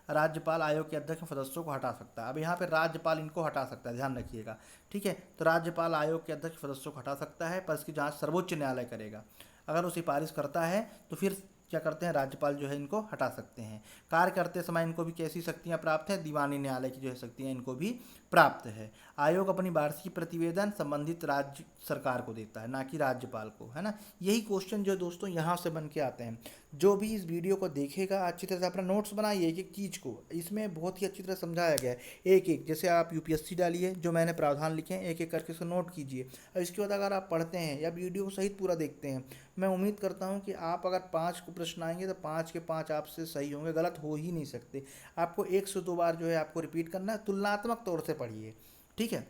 राज्यपाल आयोग के अध्यक्ष सदस्यों को हटा सकता है। अब यहाँ पे राज्यपाल इनको हटा सकता है, ध्यान रखिएगा, ठीक है। तो राज्यपाल आयोग के अध्यक्ष सदस्यों को हटा सकता है, पर इसकी जांच सर्वोच्च न्यायालय करेगा। अगर वो सिफारिश करता है तो फिर क्या करते हैं, राज्यपाल जो है इनको हटा सकते हैं। कार्य करते समय इनको भी कैसी शक्तियां प्राप्त है, दीवानी न्यायालय की जो है शक्तियां इनको भी प्राप्त है। आयोग अपनी वार्षिक प्रतिवेदन संबंधित राज्य सरकार को देता है, ना कि राज्यपाल को, है ना। यही क्वेश्चन जो दोस्तों यहाँ से बन के आते हैं। जो भी इस वीडियो को देखेगा अच्छी तरह से अपना नोट्स बनाइए एक एक चीज़ को, इसमें बहुत ही अच्छी तरह समझाया गया है एक एक। जैसे आप यूपीएससी डालिए, जो मैंने प्रावधान लिखे हैं एक एक करके उसको नोट कीजिए। और इसके बाद अगर आप पढ़ते हैं या वीडियो को सहित पूरा देखते हैं, मैं उम्मीद करता हूं कि आप अगर 5 को प्रश्न आएंगे तो 5 के 5 आपसे सही होंगे, गलत हो ही नहीं सकते। आपको 1 से 2 बार जो है आपको रिपीट करना है, तुलनात्मक तौर से पढ़िए, ठीक है।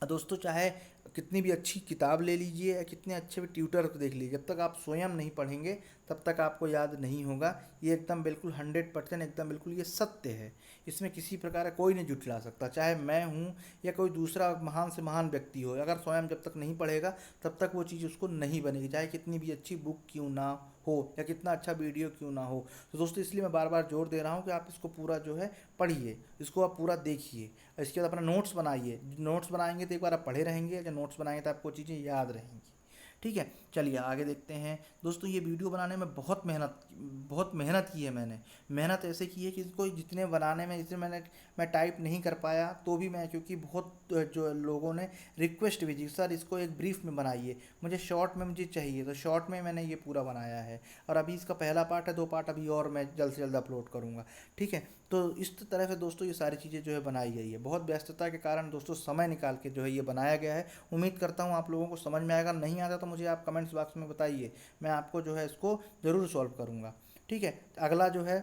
दोस्तों चाहे कितनी भी अच्छी किताब ले लीजिए या कितने अच्छे भी ट्यूटर को देख लीजिए, जब तक आप स्वयं नहीं पढ़ेंगे तब तक आपको याद नहीं होगा। ये एकदम बिल्कुल 100% एकदम बिल्कुल ये सत्य है। इसमें किसी प्रकार का कोई नहीं झुठला सकता, चाहे मैं हूँ या कोई दूसरा महान से महान व्यक्ति हो। अगर स्वयं जब तक नहीं पढ़ेगा तब तक वो चीज़ उसको नहीं बनेगी, चाहे कितनी भी अच्छी बुक क्यों ना हो या कितना अच्छा वीडियो क्यों ना हो। तो दोस्तों इसलिए मैं बार बार जोर दे रहा हूँ कि आप इसको पूरा जो है पढ़िए, इसको आप पूरा देखिए। इसके बाद अपना नोट्स बनाइए। नोट्स बनाएंगे तो एक बार आप पढ़े रहेंगे, जब नोट्स बनाएंगे तो आपको चीज़ें याद रहेंगी, ठीक है। चलिए आगे देखते हैं। दोस्तों ये वीडियो बनाने में बहुत मेहनत की है मैंने। मेहनत ऐसे की है कि इसको जितने बनाने में, जितने मैं टाइप नहीं कर पाया तो भी मैं, क्योंकि बहुत जो लोगों ने रिक्वेस्ट भेजी सर इसको एक ब्रीफ में बनाइए, मुझे शॉर्ट में मुझे चाहिए, तो शॉर्ट में मैंने ये पूरा बनाया है। और अभी इसका पहला पार्ट है, 2 पार्ट अभी और मैं जल्द से जल्द अपलोड करूँगा, ठीक है। तो इस तरह से दोस्तों ये सारी चीज़ें जो है बनाई गई है। बहुत व्यस्तता के कारण दोस्तों समय निकाल के जो है ये बनाया गया है। उम्मीद करता हूँ आप लोगों को समझ में आएगा। नहीं आता तो मुझे आप कमेंट्स बॉक्स में बताइए, मैं आपको जो है इसको ज़रूर सॉल्व करूँगा, ठीक है। अगला जो है,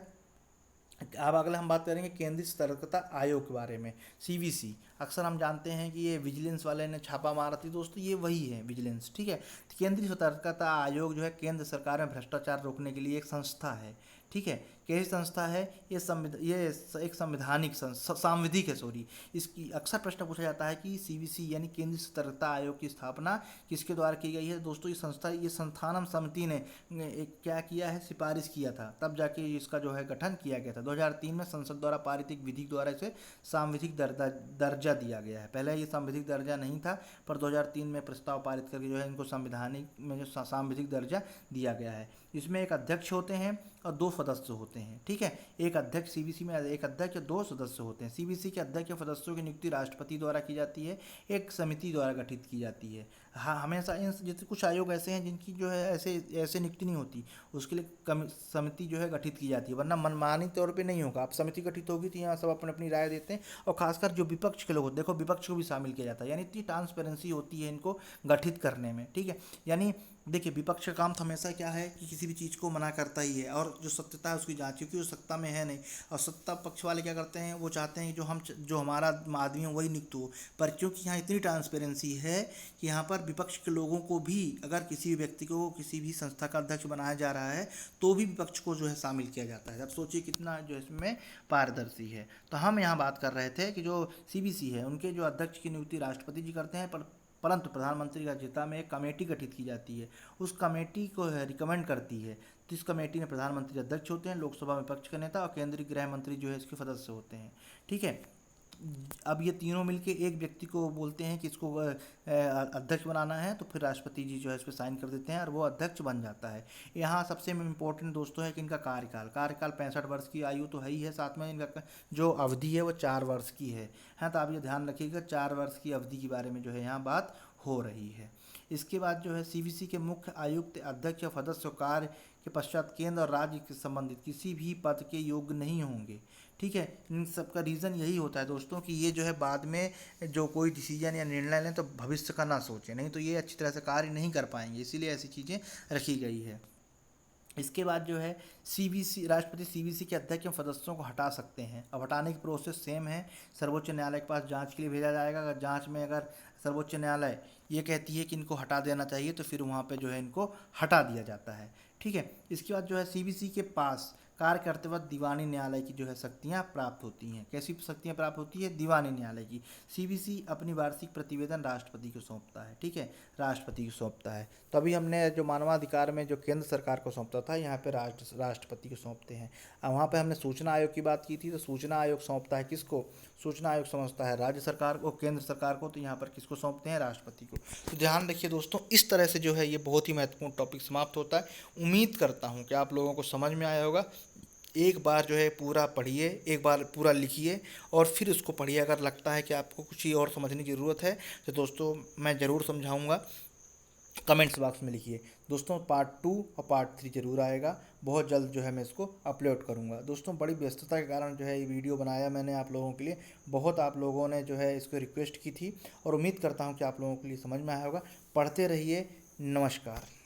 अब अगला हम बात करेंगे केंद्रीय सतर्कता आयोग के बारे में, सीवीसी। अक्सर हम जानते हैं कि ये विजिलेंस वाले ने छापा मारा थी दोस्तों, ये वही है विजिलेंस, ठीक है। केंद्रीय सतर्कता आयोग जो है केंद्र सरकार में भ्रष्टाचार रोकने के लिए एक संस्था है, ठीक है। कैसी संस्था है ये? एक संवैधानिक सांविधिक है, सॉरी। इसकी अक्सर प्रश्न पूछा जाता है कि सीवीसी यानी केंद्रीय सतर्कता आयोग की स्थापना किसके द्वारा की गई है। दोस्तों ये संस्थानम समिति ने एक क्या किया है, सिफारिश किया था, तब जाके इसका जो है गठन किया गया था। 2003 में संसद द्वारा पारित एक विधि द्वारा इसे सांविधिक दर्जा दिया गया है। पहले ये सांविधिक दर्जा नहीं था, पर 2003 में प्रस्ताव पारित करके जो है इनको संवैधानिक में जो सांविधिक दर्जा दिया गया है। इसमें एक अध्यक्ष होते हैं और 2 सदस्य होते हैं, ठीक है। एक अध्यक्ष, सीवीसी में एक अध्यक्ष और 2 सदस्य होते हैं। सीवीसी के अध्यक्ष या सदस्यों की नियुक्ति राष्ट्रपति द्वारा की जाती है, एक समिति द्वारा गठित की जाती है। हाँ, हमेशा इन जैसे कुछ आयोग ऐसे हैं जिनकी जो है ऐसे नियुक्ति नहीं होती, उसके लिए समिति जो है गठित की जाती है, वरना मनमानी तौर पे नहीं होगा। आप समिति गठित होगी तो यहाँ सब अपनी अपनी राय देते हैं, और खासकर जो विपक्ष के लोग होते हैं, देखो विपक्ष को भी शामिल किया जाता है, यानी इतनी ट्रांसपेरेंसी होती है इनको गठित करने में, ठीक है। यानी देखिए विपक्ष का काम तो हमेशा क्या है कि किसी भी चीज़ को मना करता ही है, और जो सत्यता है उसकी जांच, क्योंकि वो सत्ता में है नहीं। और सत्ता पक्ष वाले क्या करते हैं, वो चाहते हैं कि जो हमारा आदमी है वही नियुक्त हो। पर क्योंकि यहाँ इतनी ट्रांसपेरेंसी है कि यहाँ पर विपक्ष के लोगों को भी, अगर किसी भी व्यक्ति को किसी भी संस्था का अध्यक्ष बनाया जा रहा है तो भी विपक्ष को जो है शामिल किया जाता है। अब सोचिए कितना जो इसमें पारदर्शी है। तो हम यहाँ बात कर रहे थे कि जो सीबीसी है उनके जो अध्यक्ष की नियुक्ति राष्ट्रपति जी करते हैं, परंतु प्रधानमंत्री की अध्यक्षता में एक कमेटी गठित की जाती है, उस कमेटी को रिकमेंड करती है। तो इस कमेटी में प्रधानमंत्री अध्यक्ष होते हैं, लोकसभा में विपक्ष के नेता और केंद्रीय गृह मंत्री जो है इसके सदस्य होते हैं, ठीक है। अब ये तीनों मिलके एक व्यक्ति को बोलते हैं कि इसको अध्यक्ष बनाना है, तो फिर राष्ट्रपति जी जो है इस पर साइन कर देते हैं और वो अध्यक्ष बन जाता है। यहाँ सबसे इम्पोर्टेंट दोस्तों है कि इनका कार्यकाल 65 वर्ष की आयु तो है ही है, साथ में इनका जो अवधि है वो 4 वर्ष की है। तो आप ये ध्यान रखिएगा, 4 वर्ष की अवधि के बारे में जो है यहाँ बात हो रही है। इसके बाद जो है सीवीसी के मुख्य आयुक्त, अध्यक्ष या सदस्य कार्य के पश्चात केंद्र और राज्य के संबंधित किसी भी पद के योग्य नहीं होंगे, ठीक है। इन सब का रीज़न यही होता है दोस्तों कि ये जो है बाद में जो कोई डिसीजन या निर्णय लें तो भविष्य का ना सोचें, नहीं तो ये अच्छी तरह से कार्य नहीं कर पाएंगे, इसीलिए ऐसी चीज़ें रखी गई है। इसके बाद जो है सीवीसी, राष्ट्रपति सीवीसी के अध्यक्ष एवं सदस्यों को हटा सकते हैं। अब हटाने की प्रोसेस सेम है, सर्वोच्च न्यायालय के पास जांच के लिए भेजा जाएगा। अगर जांच में अगर सर्वोच्च न्यायालय ये कहती है कि इनको हटा देना चाहिए तो फिर वहाँ पे जो है इनको हटा दिया जाता है, ठीक है। इसके बाद जो है सीवीसी के पास कार्य करते वक्त दीवानी न्यायालय की जो है शक्तियाँ प्राप्त होती हैं। कैसी शक्तियाँ प्राप्त होती है? दीवानी न्यायालय की। सीबीसी अपनी वार्षिक प्रतिवेदन राष्ट्रपति को सौंपता है, ठीक है, राष्ट्रपति को सौंपता है। तो अभी हमने जो मानवाधिकार में जो केंद्र सरकार को सौंपता था, यहाँ पे राष्ट्रपति को सौंपते हैं। अब वहाँ पे हमने सूचना आयोग की बात की थी, तो सूचना आयोग सौंपता है किसको? सूचना आयोग समझता है राज्य सरकार को, केंद्र सरकार को, तो यहाँ पर किसको सौंपते हैं? राष्ट्रपति को। तो ध्यान रखिए दोस्तों, इस तरह से जो है ये बहुत ही महत्वपूर्ण टॉपिक समाप्त होता है। उम्मीद करता हूँ कि आप लोगों को समझ में आया होगा। एक बार जो है पूरा पढ़िए, एक बार पूरा लिखिए और फिर उसको पढ़िए। अगर लगता है कि आपको कुछ ही और समझने की ज़रूरत है तो दोस्तों मैं ज़रूर समझाऊंगा, कमेंट्स बॉक्स में लिखिए। दोस्तों पार्ट 2 और पार्ट 3 जरूर आएगा, बहुत जल्द जो है मैं इसको अपलोड करूंगा। दोस्तों बड़ी व्यस्तता के कारण जो है ये वीडियो बनाया मैंने आप लोगों के लिए। बहुत आप लोगों ने जो है इसको रिक्वेस्ट की थी और उम्मीद करता हूं कि आप लोगों के लिए समझ में आया होगा। पढ़ते रहिए। नमस्कार।